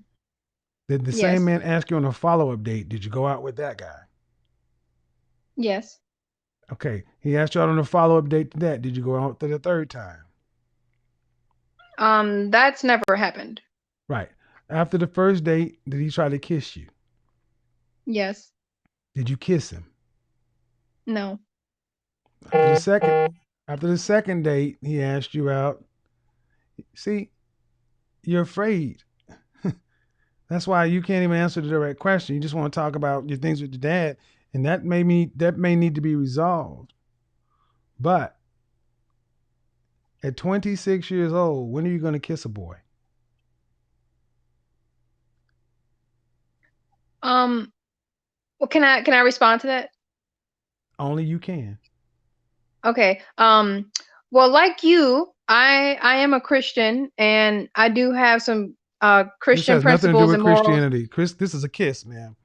Did the Yes. same man ask you on a follow-up date? Did you go out with that guy? Yes. Okay. He asked you out on a follow-up date to that. Did you go out to the 3rd time? That's never happened. Right. After the 1st date, did he try to kiss you? Yes. Did you kiss him? No. After the second date, he asked you out. See, you're afraid. That's why you can't even answer the direct question. You just want to talk about your things with your dad, and that may need to be resolved. But at 26 years old, when are you going to kiss a boy? Well, can I respond to that? Only you can. Okay. Well, like you, I am a Christian and I do have some This Christian has nothing to do principles with and morals. Christianity. Chris, this is a kiss, man.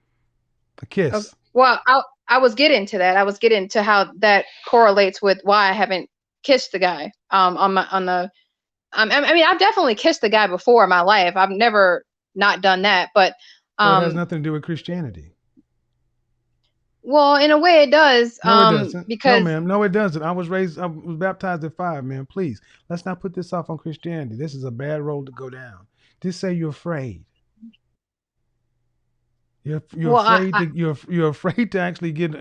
A kiss. Well, I was getting to that. I was getting to how that correlates with why I haven't kissed the guy. I mean, I've definitely kissed the guy before in my life. I've never not done that, but So it has nothing to do with Christianity. well, in a way it does. No, it doesn't. Because No, ma'am. No, it doesn't. I was baptized at 5, man. Please, let's not put this off on Christianity. This is a bad road to go down. Just say you're afraid. You're well, afraid you're afraid to actually get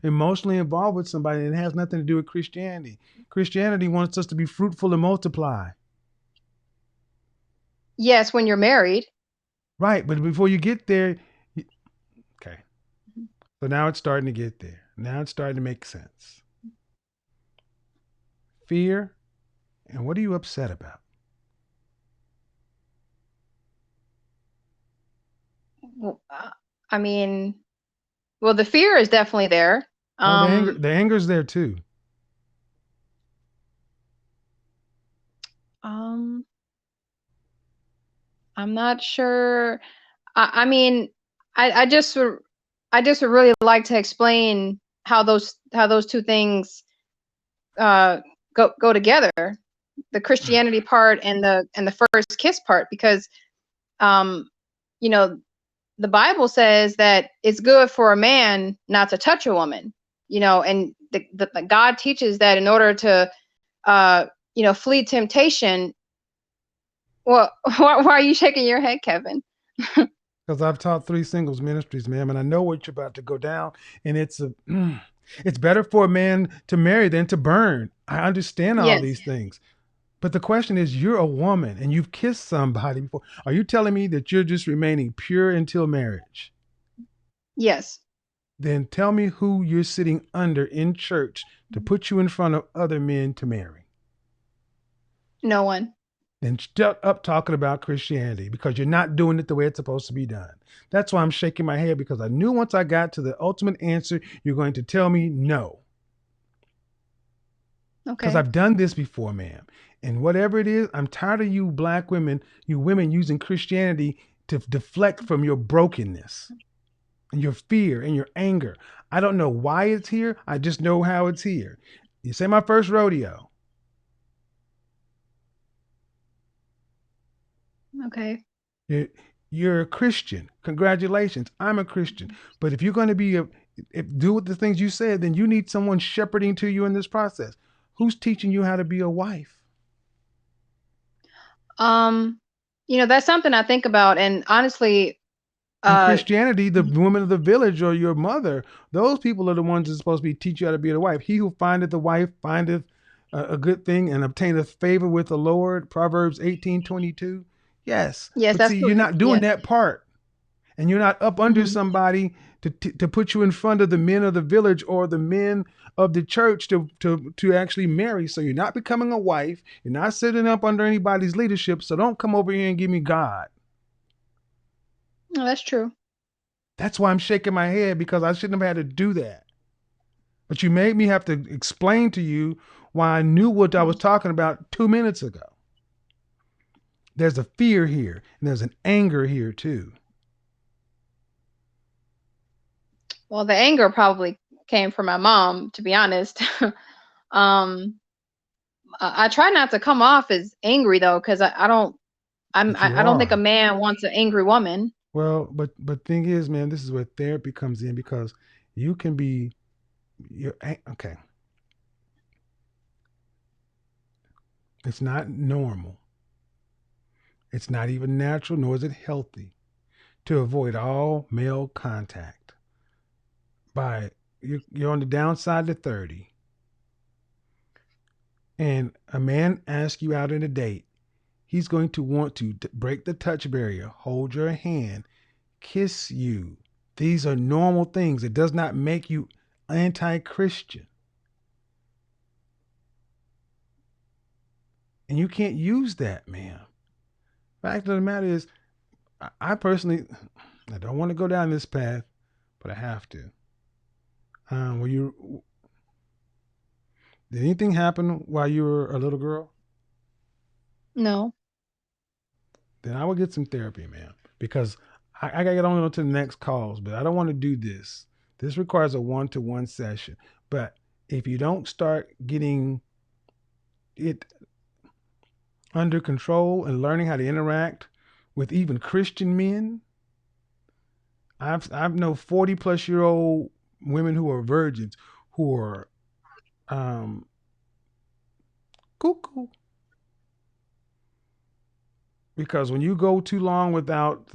emotionally involved with somebody, and it has nothing to do with Christianity. Christianity wants us to be fruitful and multiply. yes, when you're married. Right, but before you get there, okay. So now it's starting to get there. Now it's starting to make sense. Fear, and what are you upset about? I mean, well, the fear is definitely there. Oh, the anger's there too. I'm not sure. I mean, I just would really like to explain how those two things go together, the Christianity part and the first kiss part, because um, you know, the Bible says that it's good for a man not to touch a woman, and the God teaches that in order to flee temptation. Well, why are you shaking your head, Kevin? Because I've taught 3 singles ministries, ma'am, and I know what you're about to go down. And it's It's better for a man to marry than to burn. I understand all Yes. these things. But the question is, you're a woman and you've kissed somebody before. Are you telling me that you're just remaining pure until marriage? Yes. Then tell me who you're sitting under in church to put you in front of other men to marry. No one. Then shut up talking about Christianity, because you're not doing it the way it's supposed to be done. That's why I'm shaking my head, because I knew once I got to the ultimate answer, you're going to tell me no. Okay. Because I've done this before, ma'am. And whatever it is, I'm tired of you black women, you women using Christianity to deflect from your brokenness and your fear and your anger. I don't know why it's here. I just know how it's here. You say my first rodeo. Okay. You're a Christian. Congratulations. I'm a Christian. But if you're going to be do with the things you said, then you need someone shepherding to you in this process. Who's teaching you how to be a wife? That's something I think about, and honestly, In Christianity, the women of the village or your mother, those people are the ones that's supposed to be teach you how to be a wife. He who findeth a wife findeth a good thing and obtaineth favor with the Lord. Proverbs 18:22. Yes. Yes, But that's see, true. you're not doing Yes. that part. And you're not up under somebody to put you in front of the men of the village or the men of the church to actually marry. So you're not becoming a wife. You're not sitting up under anybody's leadership. So don't come over here and give me God. No, that's true. That's why I'm shaking my head, because I shouldn't have had to do that. But you made me have to explain to you why I knew what I was talking about 2 minutes ago. There's a fear here, and there's an anger here too. Well, the anger probably came from my mom, to be honest. I try not to come off as angry though, because I don't think a man wants an angry woman. Well, but thing is, man, this is where therapy comes in, because you can be okay. It's not normal. It's not even natural, nor is it healthy to avoid all male contact. You're on the downside to 30, and a man asks you out on a date. He's going to want to break the touch barrier, hold your hand, kiss you. These are normal things. It does not make you anti-Christian. And you can't use that, ma'am. Fact of the matter is, I personally, I don't want to go down this path, but I have to. Did anything happen while you were a little girl? No. Then I will get some therapy, ma'am, because I got to get on to the next calls, but I don't want to do this. This requires a one-to-one session. But if you don't start getting it under control and learning how to interact with even Christian men, I've known 40-plus-year-old women who are virgins who are cuckoo. Because when you go too long without,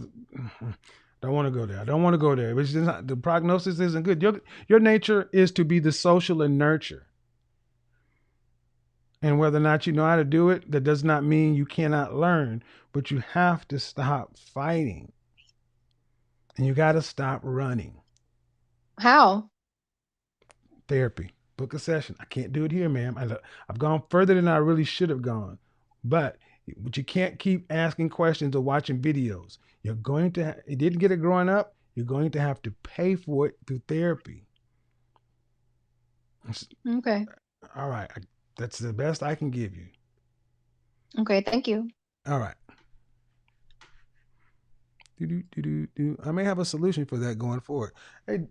don't want to go there. I don't want to go there. It's just not, the prognosis isn't good. Your nature is to be the social and nurture. And whether or not you know how to do it, that does not mean you cannot learn, but you have to stop fighting. And you got to stop running. How? Therapy. Book a session. I can't do it here, ma'am. I've gone further than I really should have gone. But you can't keep asking questions or watching videos. You're going to, you didn't get it growing up, you're going to have to pay for it through therapy. Okay. All right. That's the best I can give you. Okay, thank you. All right. I may have a solution for that going forward. Hey,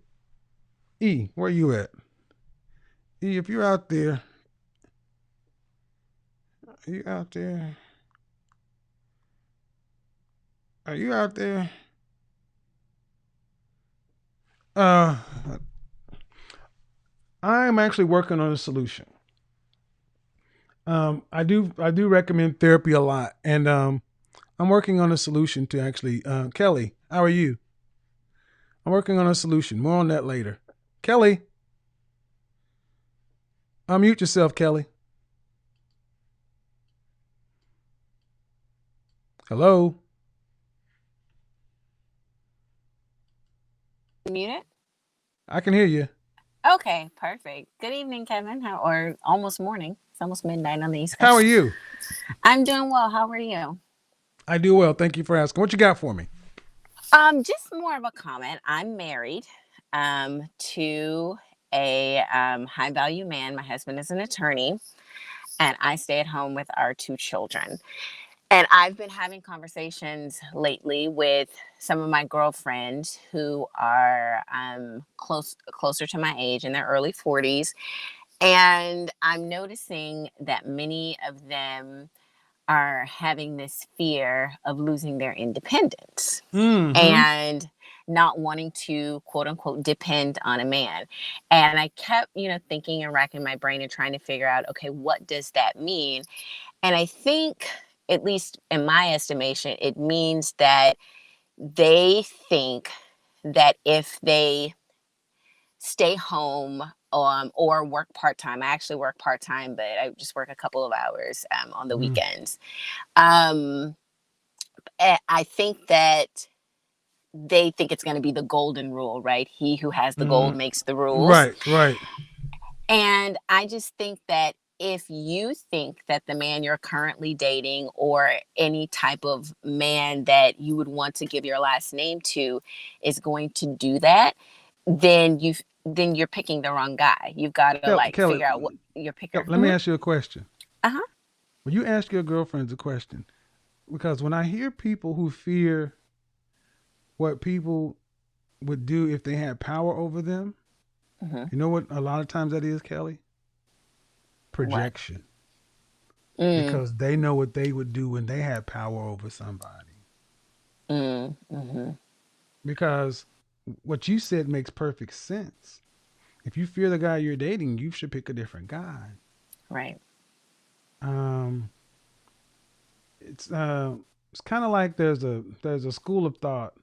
E, where you at? E, if you're out there, are you out there? Are you out there? I'm actually working on a solution. I do recommend therapy a lot, and I'm working on a solution to actually. Kelly, how are you? I'm working on a solution. More on that later. Kelly. Unmute yourself, Kelly. Hello. Mute it? I can hear you. Okay, perfect. Good evening, Kevin. Or almost morning. It's almost midnight on the East Coast. How are you? I'm doing well. How are you? I do well. Thank you for asking. What you got for me? Just more of a comment. I'm married to a high value man. My husband is an attorney, and I stay at home with our 2 children. And I've been having conversations lately with some of my girlfriends who are closer to my age, in their early 40s. And I'm noticing that many of them are having this fear of losing their independence and not wanting to, quote unquote, depend on a man. And I kept, thinking and racking my brain and trying to figure out, okay, what does that mean? And I think, at least in my estimation, it means that they think that if they stay home or work part-time, I actually work part-time, but I just work a couple of hours on the weekends. I think that they think it's going to be the golden rule, right? He who has the gold makes the rules. Right. And I just think that if you think that the man you're currently dating or any type of man that you would want to give your last name to is going to do that, then you're picking the wrong guy. You've got to Kelly, figure out what you're picking. Let me ask you a question. Uh-huh. Will you ask your girlfriends a question? Because when I hear people who fear what people would do if they had power over them, you know what a lot of times that is, Kelly? Projection. Because they know what they would do when they had power over somebody. Because what you said makes perfect sense. If you fear the guy you're dating, you should pick a different guy. Right. It's kind of like there's a school of thought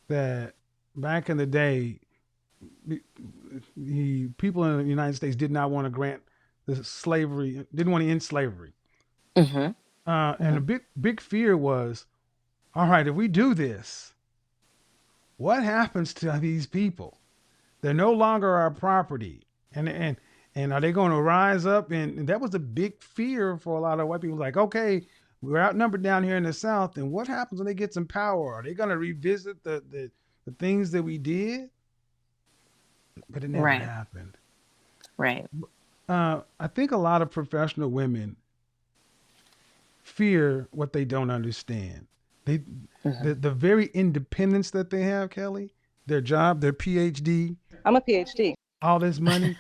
that back in the day, the people in the United States did not want to grant the slavery, didn't want to end slavery. And the big fear was, all right, if we do this, what happens to these people? They're no longer our property. And are they going to rise up? And that was a big fear for a lot of white people. Like, okay, we're outnumbered down here in the South. And what happens when they get some power? Are they going to revisit the things that we did? But it never happened. Right. I think a lot of professional women fear what they don't understand. The very independence that they have, Kelly, their job, their PhD. I'm a PhD. All this money.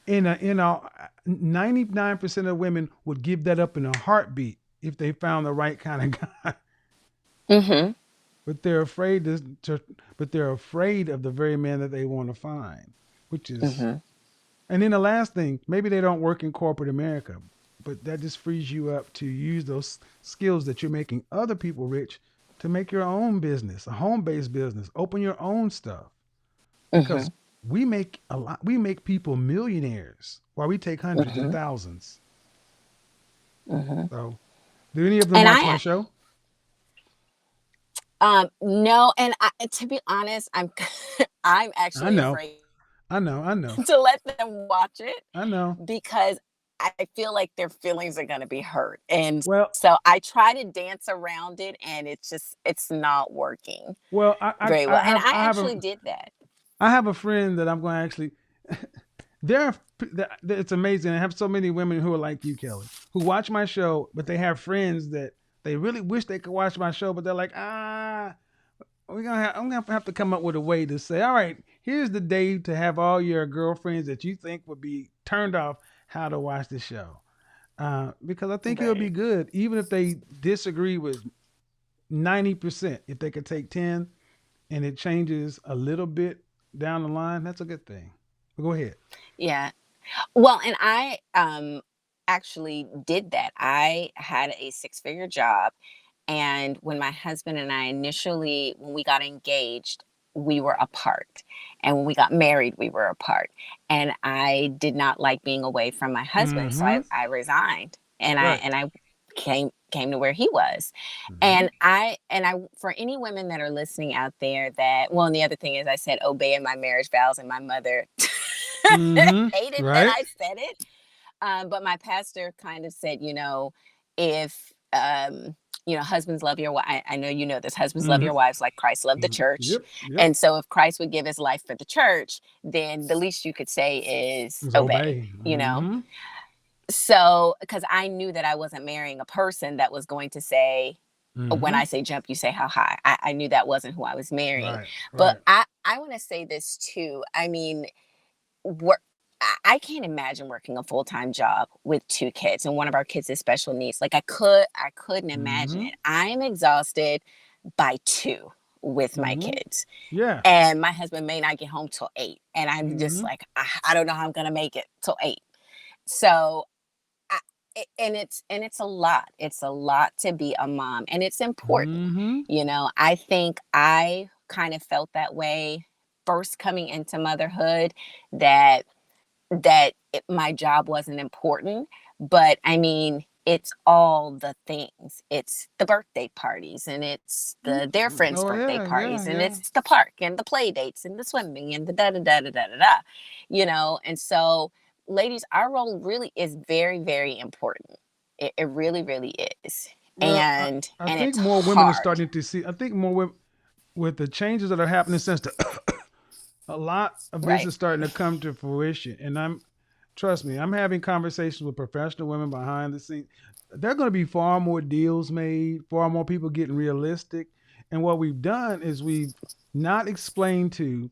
99% of women would give that up in a heartbeat if they found the right kind of guy. But they're afraid but they're afraid of the very man that they want to find, which is. And then the last thing, maybe they don't work in corporate America, but that just frees you up to use those skills that you're making other people rich to make your own business, a home-based business, open your own stuff. Because we make people millionaires while we take hundreds and thousands. So, do any of them watch my show? No, and to be honest, I'm actually afraid. I know. To let them watch it. I know. Because I feel like their feelings are going to be hurt. And so I try to dance around it, and it's not working very well. And I actually did that. I have a friend that I'm going to actually, it's amazing. I have so many women who are like you, Kelly, who watch my show, but they have friends that they really wish they could watch my show, but they're like, I'm gonna have to come up with a way to say, all right, here's the day to have all your girlfriends that you think would be turned off how to watch the show. Because I think it'll be good, even if they disagree with 90%, if they could take 10 and it changes a little bit down the line, that's a good thing. But go ahead. Yeah. Well, and I actually did that. I had a 6-figure job. And when my husband and I when we got engaged, we were apart. And when we got married, we were apart. And I did not like being away from my husband. So I resigned and I came to where he was. And I for any women that are listening out there that, well, and the other thing is I said obeying my marriage vows, and my mother hated that I said it. But my pastor kind of said, if husbands love your wife. I know you know this. Husbands love your wives like Christ loved the church. And so if Christ would give his life for the church, then the least you could say is obey. So, because I knew that I wasn't marrying a person that was going to say, when I say jump, you say how high. I knew that wasn't who I was marrying. But I want to say this too. I mean, I can't imagine working a full-time job with 2 kids, and one of our kids is special needs. Like I couldn't imagine it. I am exhausted by 2 with my kids. Yeah. And my husband may not get home till 8. And I'm just like, I don't know how I'm going to make it till 8. So, it's a lot. It's a lot to be a mom, and it's important. I think I kind of felt that way first coming into motherhood, that my job wasn't important. But I mean, it's all the things. It's the birthday parties, and it's their friends' birthday parties, and it's the park and the play dates and the swimming and the da-da-da-da-da-da-da, and so ladies, our role really is very, very important. It really, really is. Well, and I think it's more hard. women are starting to see. I think more women, with the changes that are happening since a lot of this is starting to come to fruition. And trust me, I'm having conversations with professional women behind the scenes. There are going to be far more deals made, far more people getting realistic. And what we've done is we've not explained to,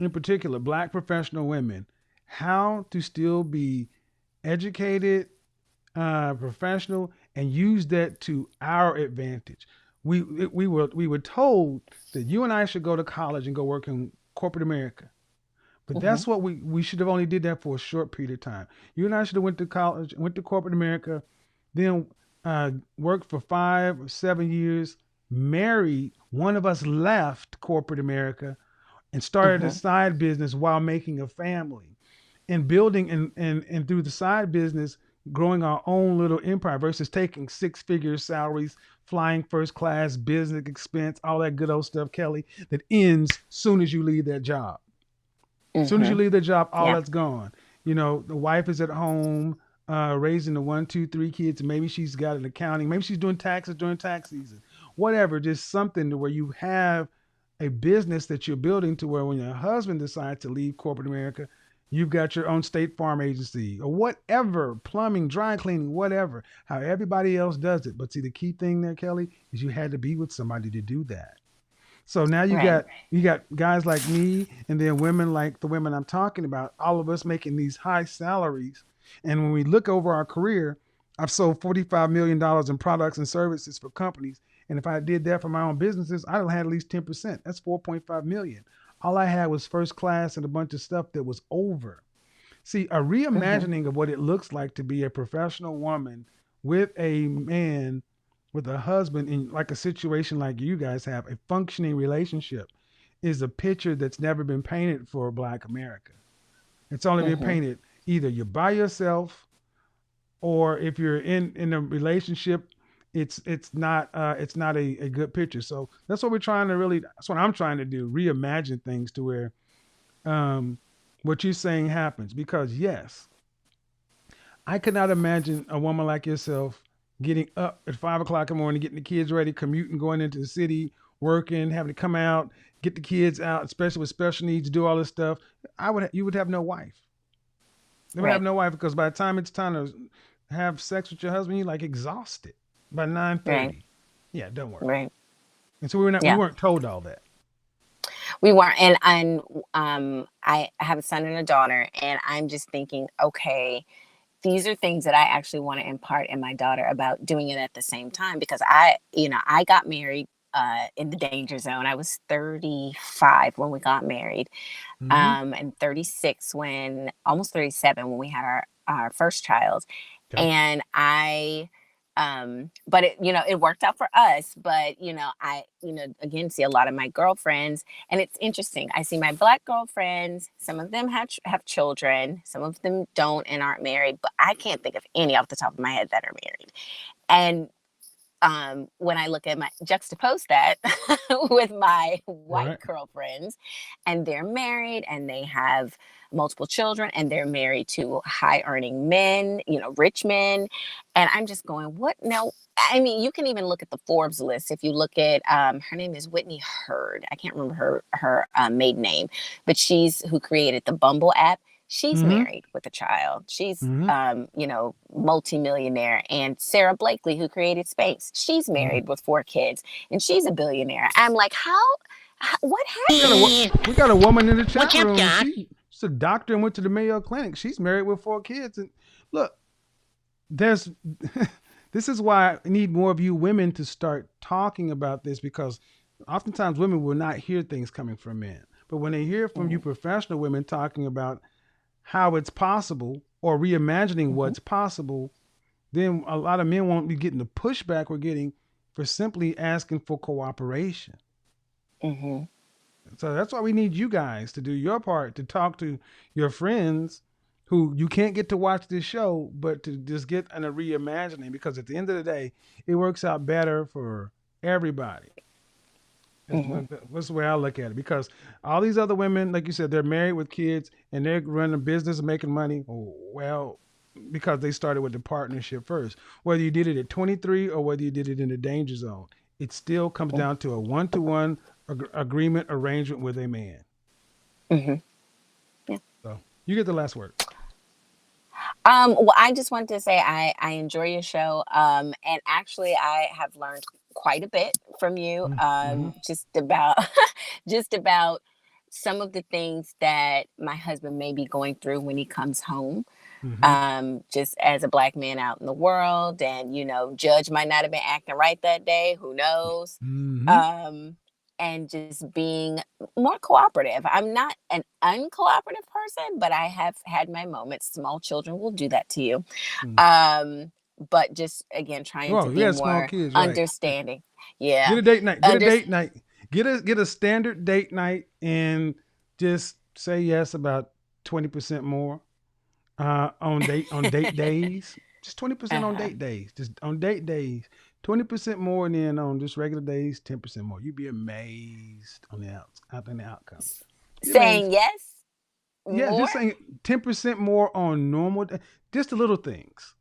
in particular, Black professional women, how to still be educated, professional, and use that to our advantage. We were told that you and I should go to college and go work in corporate America, but that's what we should have only did that for a short period of time. You and I should have went to college, went to corporate America, then worked for 5 or 7 years, married. One of us left corporate America and started a side business while making a family. And building and through the side business, growing our own little empire versus taking 6-figure salaries, flying first class, business expense, all that good old stuff, Kelly, that ends soon as you leave that job. As soon as you leave the job, all that's gone. The wife is at home raising the 1, 2, 3 kids. Maybe she's got an accounting. Maybe she's doing taxes during tax season. Whatever, just something to where you have a business that you're building to where when your husband decides to leave corporate America, you've got your own State Farm agency or whatever, plumbing, dry cleaning, whatever, how everybody else does it. But see, the key thing there, Kelly, is you had to be with somebody to do that. So now you got guys like me, and then women like the women I'm talking about, all of us making these high salaries. And when we look over our career, I've sold $45 million in products and services for companies. And if I did that for my own businesses, I'd have had at least 10%. That's $4.5 million. All I had was first class and a bunch of stuff that was over. See, a reimagining of what it looks like to be a professional woman with a man, with a husband in like a situation like you guys have, a functioning relationship, is a picture that's never been painted for Black America. It's only been painted either you're by yourself, or if you're in a relationship, it's not a good picture. So that's what that's what I'm trying to do, reimagine things to where what you're saying happens. Because yes, I could not imagine a woman like yourself getting up at 5 o'clock in the morning, getting the kids ready, commuting, going into the city, working, having to come out, get the kids out, especially with special needs, do all this stuff. You would have no wife. You would have no wife, because by the time it's time to have sex with your husband, you're like exhausted by 9:30. Right. Yeah, don't worry. Right. And so we weren't told all that. We weren't. And I have a son and a daughter, and I'm just thinking, okay, these are things that I actually want to impart in my daughter about doing it at the same time, because I got married in the danger zone. I was 35 when we got married, and 36 almost 37 when we had our first child. Okay. And I But it worked out for us. But, I, again, see a lot of my girlfriends, and it's interesting. I see my Black girlfriends. Some of them have children. Some of them don't and aren't married, but I can't think of any off the top of my head that are married. And when I look at juxtapose that with my white girlfriends, and they're married and they have multiple children and they're married to high earning men, rich men. And I'm just going, what now? I mean, you can even look at the Forbes list. If you look at, her name is Whitney Hurd. I can't remember her maiden name, but she's who created the Bumble app. She's married with a child. She's, multimillionaire. And Sarah Blakely, who created Spanx, she's married with 4 kids, and she's a billionaire. I'm like, what happened? We got a woman in the chat room. She's a doctor and went to the Mayo Clinic. She's married with 4 kids. And look, this is why I need more of you women to start talking about this, because oftentimes women will not hear things coming from men. But when they hear from you professional women talking about how it's possible or reimagining what's possible, then a lot of men won't be getting the pushback we're getting for simply asking for cooperation. So that's why we need you guys to do your part, to talk to your friends who you can't get to watch this show, but to just get in a reimagining, because at the end of the day, it works out better for everybody. That's the way I look at it, because all these other women, like you said, they're married with kids and they're running a business and making money. Well, because they started with the partnership first. Whether you did it at 23 or whether you did it in the danger zone, it still comes down to a one-to-one agreement arrangement with a man. Yeah. So you get the last word. Well, I just wanted to say I enjoy your show. And actually I have learned quite a bit from you, just about some of the things that my husband may be going through when he comes home. Just as a Black man out in the world, and Judge might not have been acting right that day, who knows. And just being more cooperative. I'm not an uncooperative person, but I have had my moments. Small children will do that to you. But just, again, trying to be more kids, understanding. Right. Yeah. Get a date night. Get a standard date night, and just say yes about 20% more on date days. Just 20% on date days. Just on date days. 20% more, and then on just regular days, 10% more. You'd be amazed on the outcomes. Saying yes? Yeah, more? Just saying 10% more on normal, just the little things.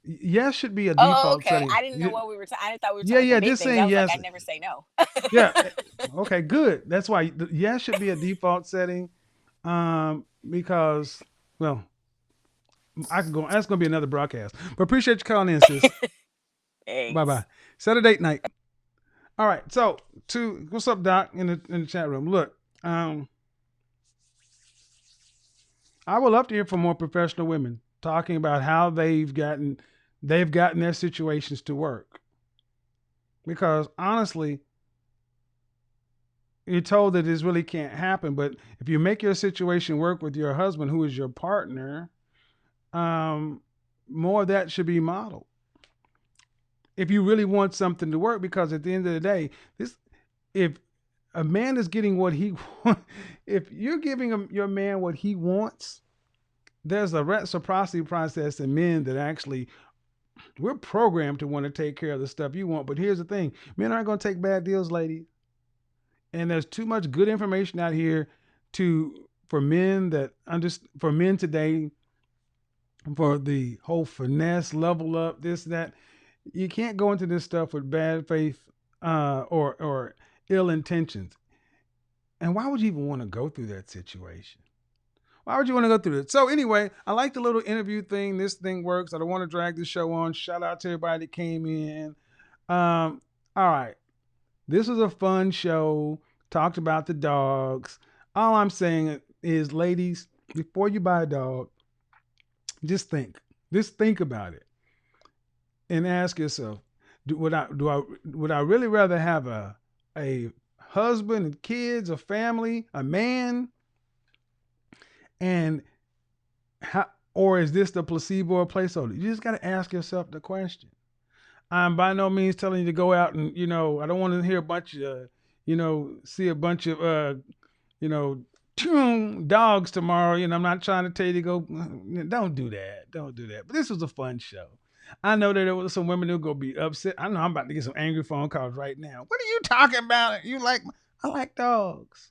Yes should be a default setting. I didn't know what we were talking. I thought we were talking about big just things. saying I was yes. like, I never say no. Yeah. Okay, good. That's why yes should be a default setting, because, well, I can go. That's going to be another broadcast. But appreciate you calling in, sis. Bye-bye. Set a date night. All right. So, what's up, Doc, in the chat room? Look, I would love to hear from more professional women talking about how they've gotten their situations to work. Because honestly, you're told that this really can't happen, but if you make your situation work with your husband, who is your partner, more of that should be modeled. If you really want something to work, because at the end of the day, if a man is getting what he wants, if you're giving your man what he wants, there's a reciprocity process in men that actually, we're programmed to want to take care of the stuff you want. But here's the thing, men aren't going to take bad deals, lady. And there's too much good information out here for men today, for the whole finesse, level up, this, that. You can't go into this stuff with bad faith or ill intentions. And why would you even want to go through that situation? Why would you want to go through it? So anyway, I like the little interview thing. This thing works. I don't want to drag the show on. Shout out to everybody that came in. All right. This was a fun show. Talked about the dogs. All I'm saying is, ladies, before you buy a dog, just think about it. And ask yourself, would I really rather have a husband and kids, a family, a man, or is this the placebo or placeholder? You just got to ask yourself the question. I'm by no means telling you to go out and, I don't want to hear a bunch of, see a bunch of, you know, dogs tomorrow. I'm not trying to tell you to go. Don't do that. Don't do that. But this was a fun show. I know that there was some women who going to be upset. I know I'm about to get some angry phone calls right now. What are you talking about? I like dogs.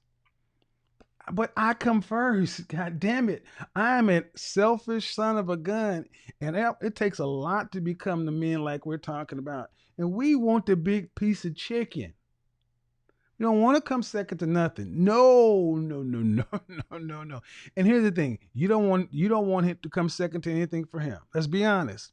But I come first. God damn it. I'm a selfish son of a gun. And it takes a lot to become the men like we're talking about. And we want the big piece of chicken. You don't want to come second to nothing. No. And here's the thing. You don't want him to come second to anything for him. Let's be honest.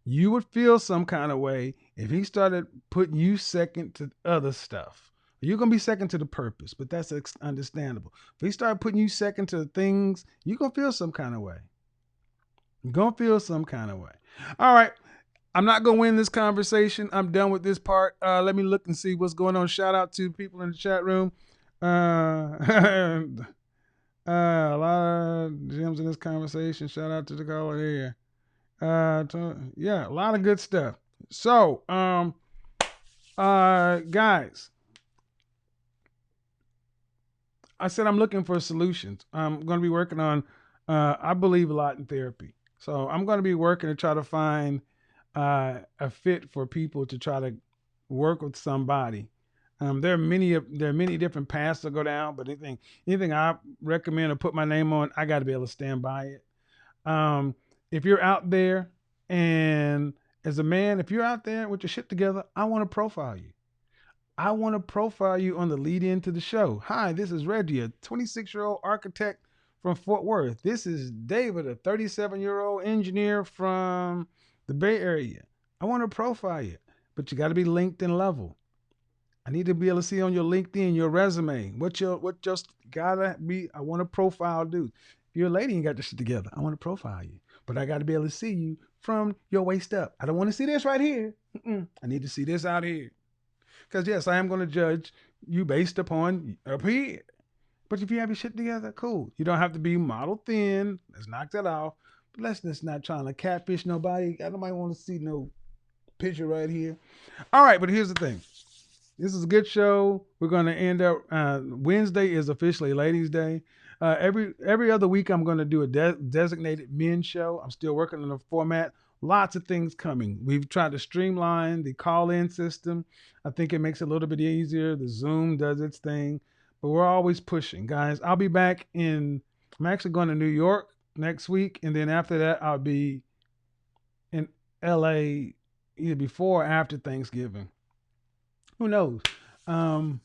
You would feel some kind of way if he started putting you second to other stuff. You're going to be second to the purpose, but that's understandable. If he started putting you second to things, you're going to feel some kind of way. You're going to feel some kind of way. All right. I'm not going to win this conversation. I'm done with this part. Let me look and see what's going on. Shout out to people in the chat room. A lot of gems in this conversation. Shout out to the caller here. Yeah, a lot of good stuff. So, guys, I said I'm looking for solutions. I'm going to be working on, I believe a lot in therapy. So I'm going to be working to try to find a fit for people to try to work with somebody. There are many different paths to go down, but anything I recommend or put my name on, I got to be able to stand by it. If you're out there and as a man, if you're out there with your shit together, I want to profile you. I want to profile you on the lead into the show. Hi, this is Reggie, a 26-year-old architect from Fort Worth. This is David, a 37-year-old engineer from the Bay Area. I want to profile you, but you got to be LinkedIn level. I need to be able to see on your LinkedIn, your resume, what just gotta be. I want to profile dudes. If you're a lady and got this shit together, I want to profile you, but I got to be able to see you from your waist up. I don't want to see this right here. I need to see this out here. Because yes, I am going to judge you based upon up here. But if you have your shit together, cool. You don't have to be model thin. Let's knock that off. But let's just not trying to catfish nobody. I don't want to see no picture right here. All right, but here's the thing. This is a good show. We're going to end up, Wednesday is officially Ladies' Day. Every other week, I'm going to do a designated men's show. I'm still working on the format. Lots of things coming. We've tried to streamline the call-in system. I think it makes it a little bit easier. The Zoom does its thing, but we're always pushing, guys. I'll be back I'm actually going to New York next week. And then after that, I'll be in LA either before or after Thanksgiving. Who knows? A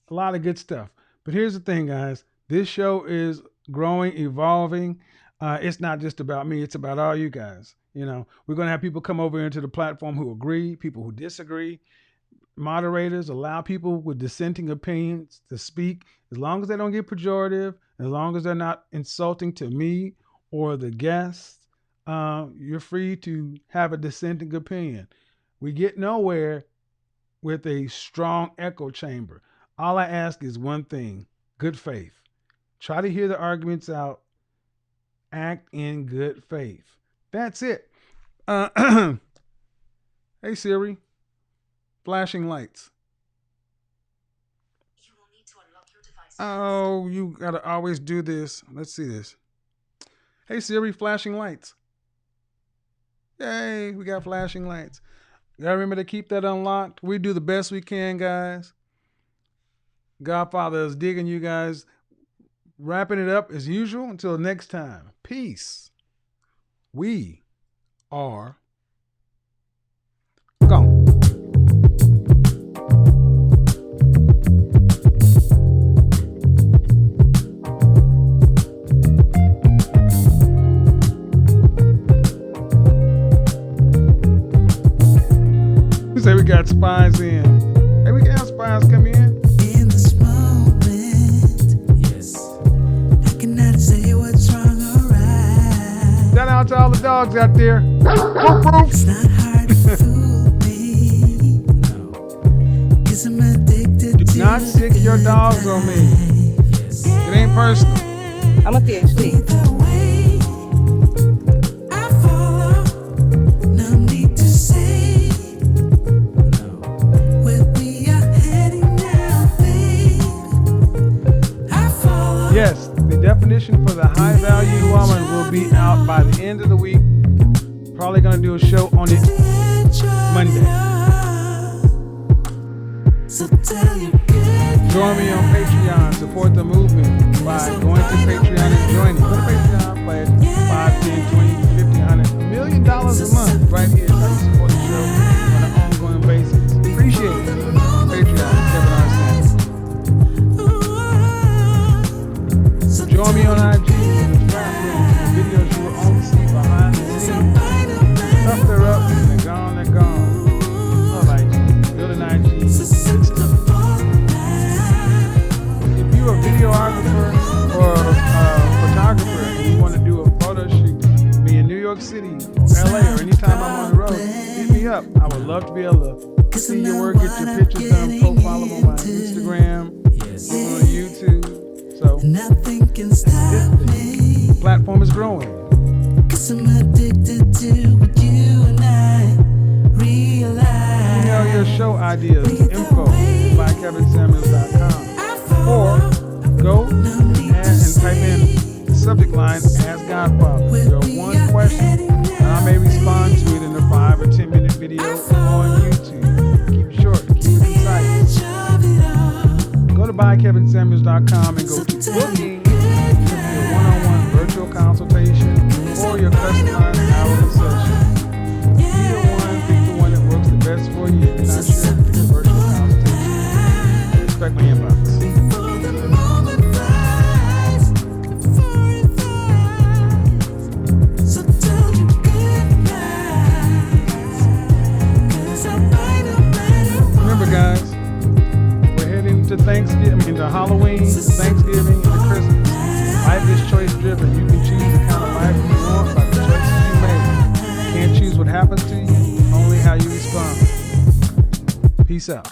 lot of good stuff. But here's the thing, guys. This show is growing, evolving. It's not just about me. It's about all you guys. We're going to have people come over into the platform who agree, people who disagree. Moderators allow people with dissenting opinions to speak as long as they don't get pejorative, as long as they're not insulting to me or the guests. You're free to have a dissenting opinion. We get nowhere with a strong echo chamber. All I ask is one thing, good faith. Try to hear the arguments out. Act in good faith. That's it. Hey Siri, flashing lights. You will need to unlock your device. Oh, you gotta always do this. Let's see this. Hey Siri, flashing lights. Yay, we got flashing lights. You gotta remember to keep that unlocked. We do the best we can, guys. Godfather is digging you guys. Wrapping it up as usual. Until next time. Peace. We are gone. You say we got spies in. Hey, we got spies come in. In this moment, yes, I cannot say what's wrong or right. Shout out to all the dogs out there. It's not hard to fool me. No, 'cause I'm addicted Do to not sick your dogs on me. Yes. It ain't personal. I'm a PhD. Either way, I follow. No need to say Intermission for the High Value Woman will be out by the end of the week. Probably going to do a show on it Monday. Join me on Patreon. Support the movement by going to Patreon and joining. Go to Patreon, play $5, $10, $20, $50, $100, $1 million a month right here. Try to support the show on an ongoing basis. Appreciate it. Patreon, Kevin R. Sanders. Join me on IG. Videos you will only see behind the scenes. Stuff they're up and they're gone, they're gone. Love IG. Build an IG. If you're a videographer or a photographer and you want to do a photo shoot, be in New York City or LA or anytime I'm on the road, hit me up. I would love to be able to see your work, get your pictures done, profile them on my Instagram, on YouTube. So the platform is growing. Email your show ideas, info@kevinsamuels.com, or go and type in the subject line, Ask Godfather. Your one question, and I may respond to it in a 5 or 10 minute video on YouTube. Keep it short, keep it concise. Go to buykevinsamuels.com and go to booking for your one-on-one virtual consultation or your customized hourly session. Either one, pick the one that works the best for you. If you're not sure, pick a virtual consultation. Respect my inbox. Remember, guys, we're heading to Thanksgiving, to Halloween, to Thanksgiving, and to Christmas. Life is choice driven. You can choose the kind of life you want by the choices you make. You can't choose what happens to you, only how you respond. Peace out.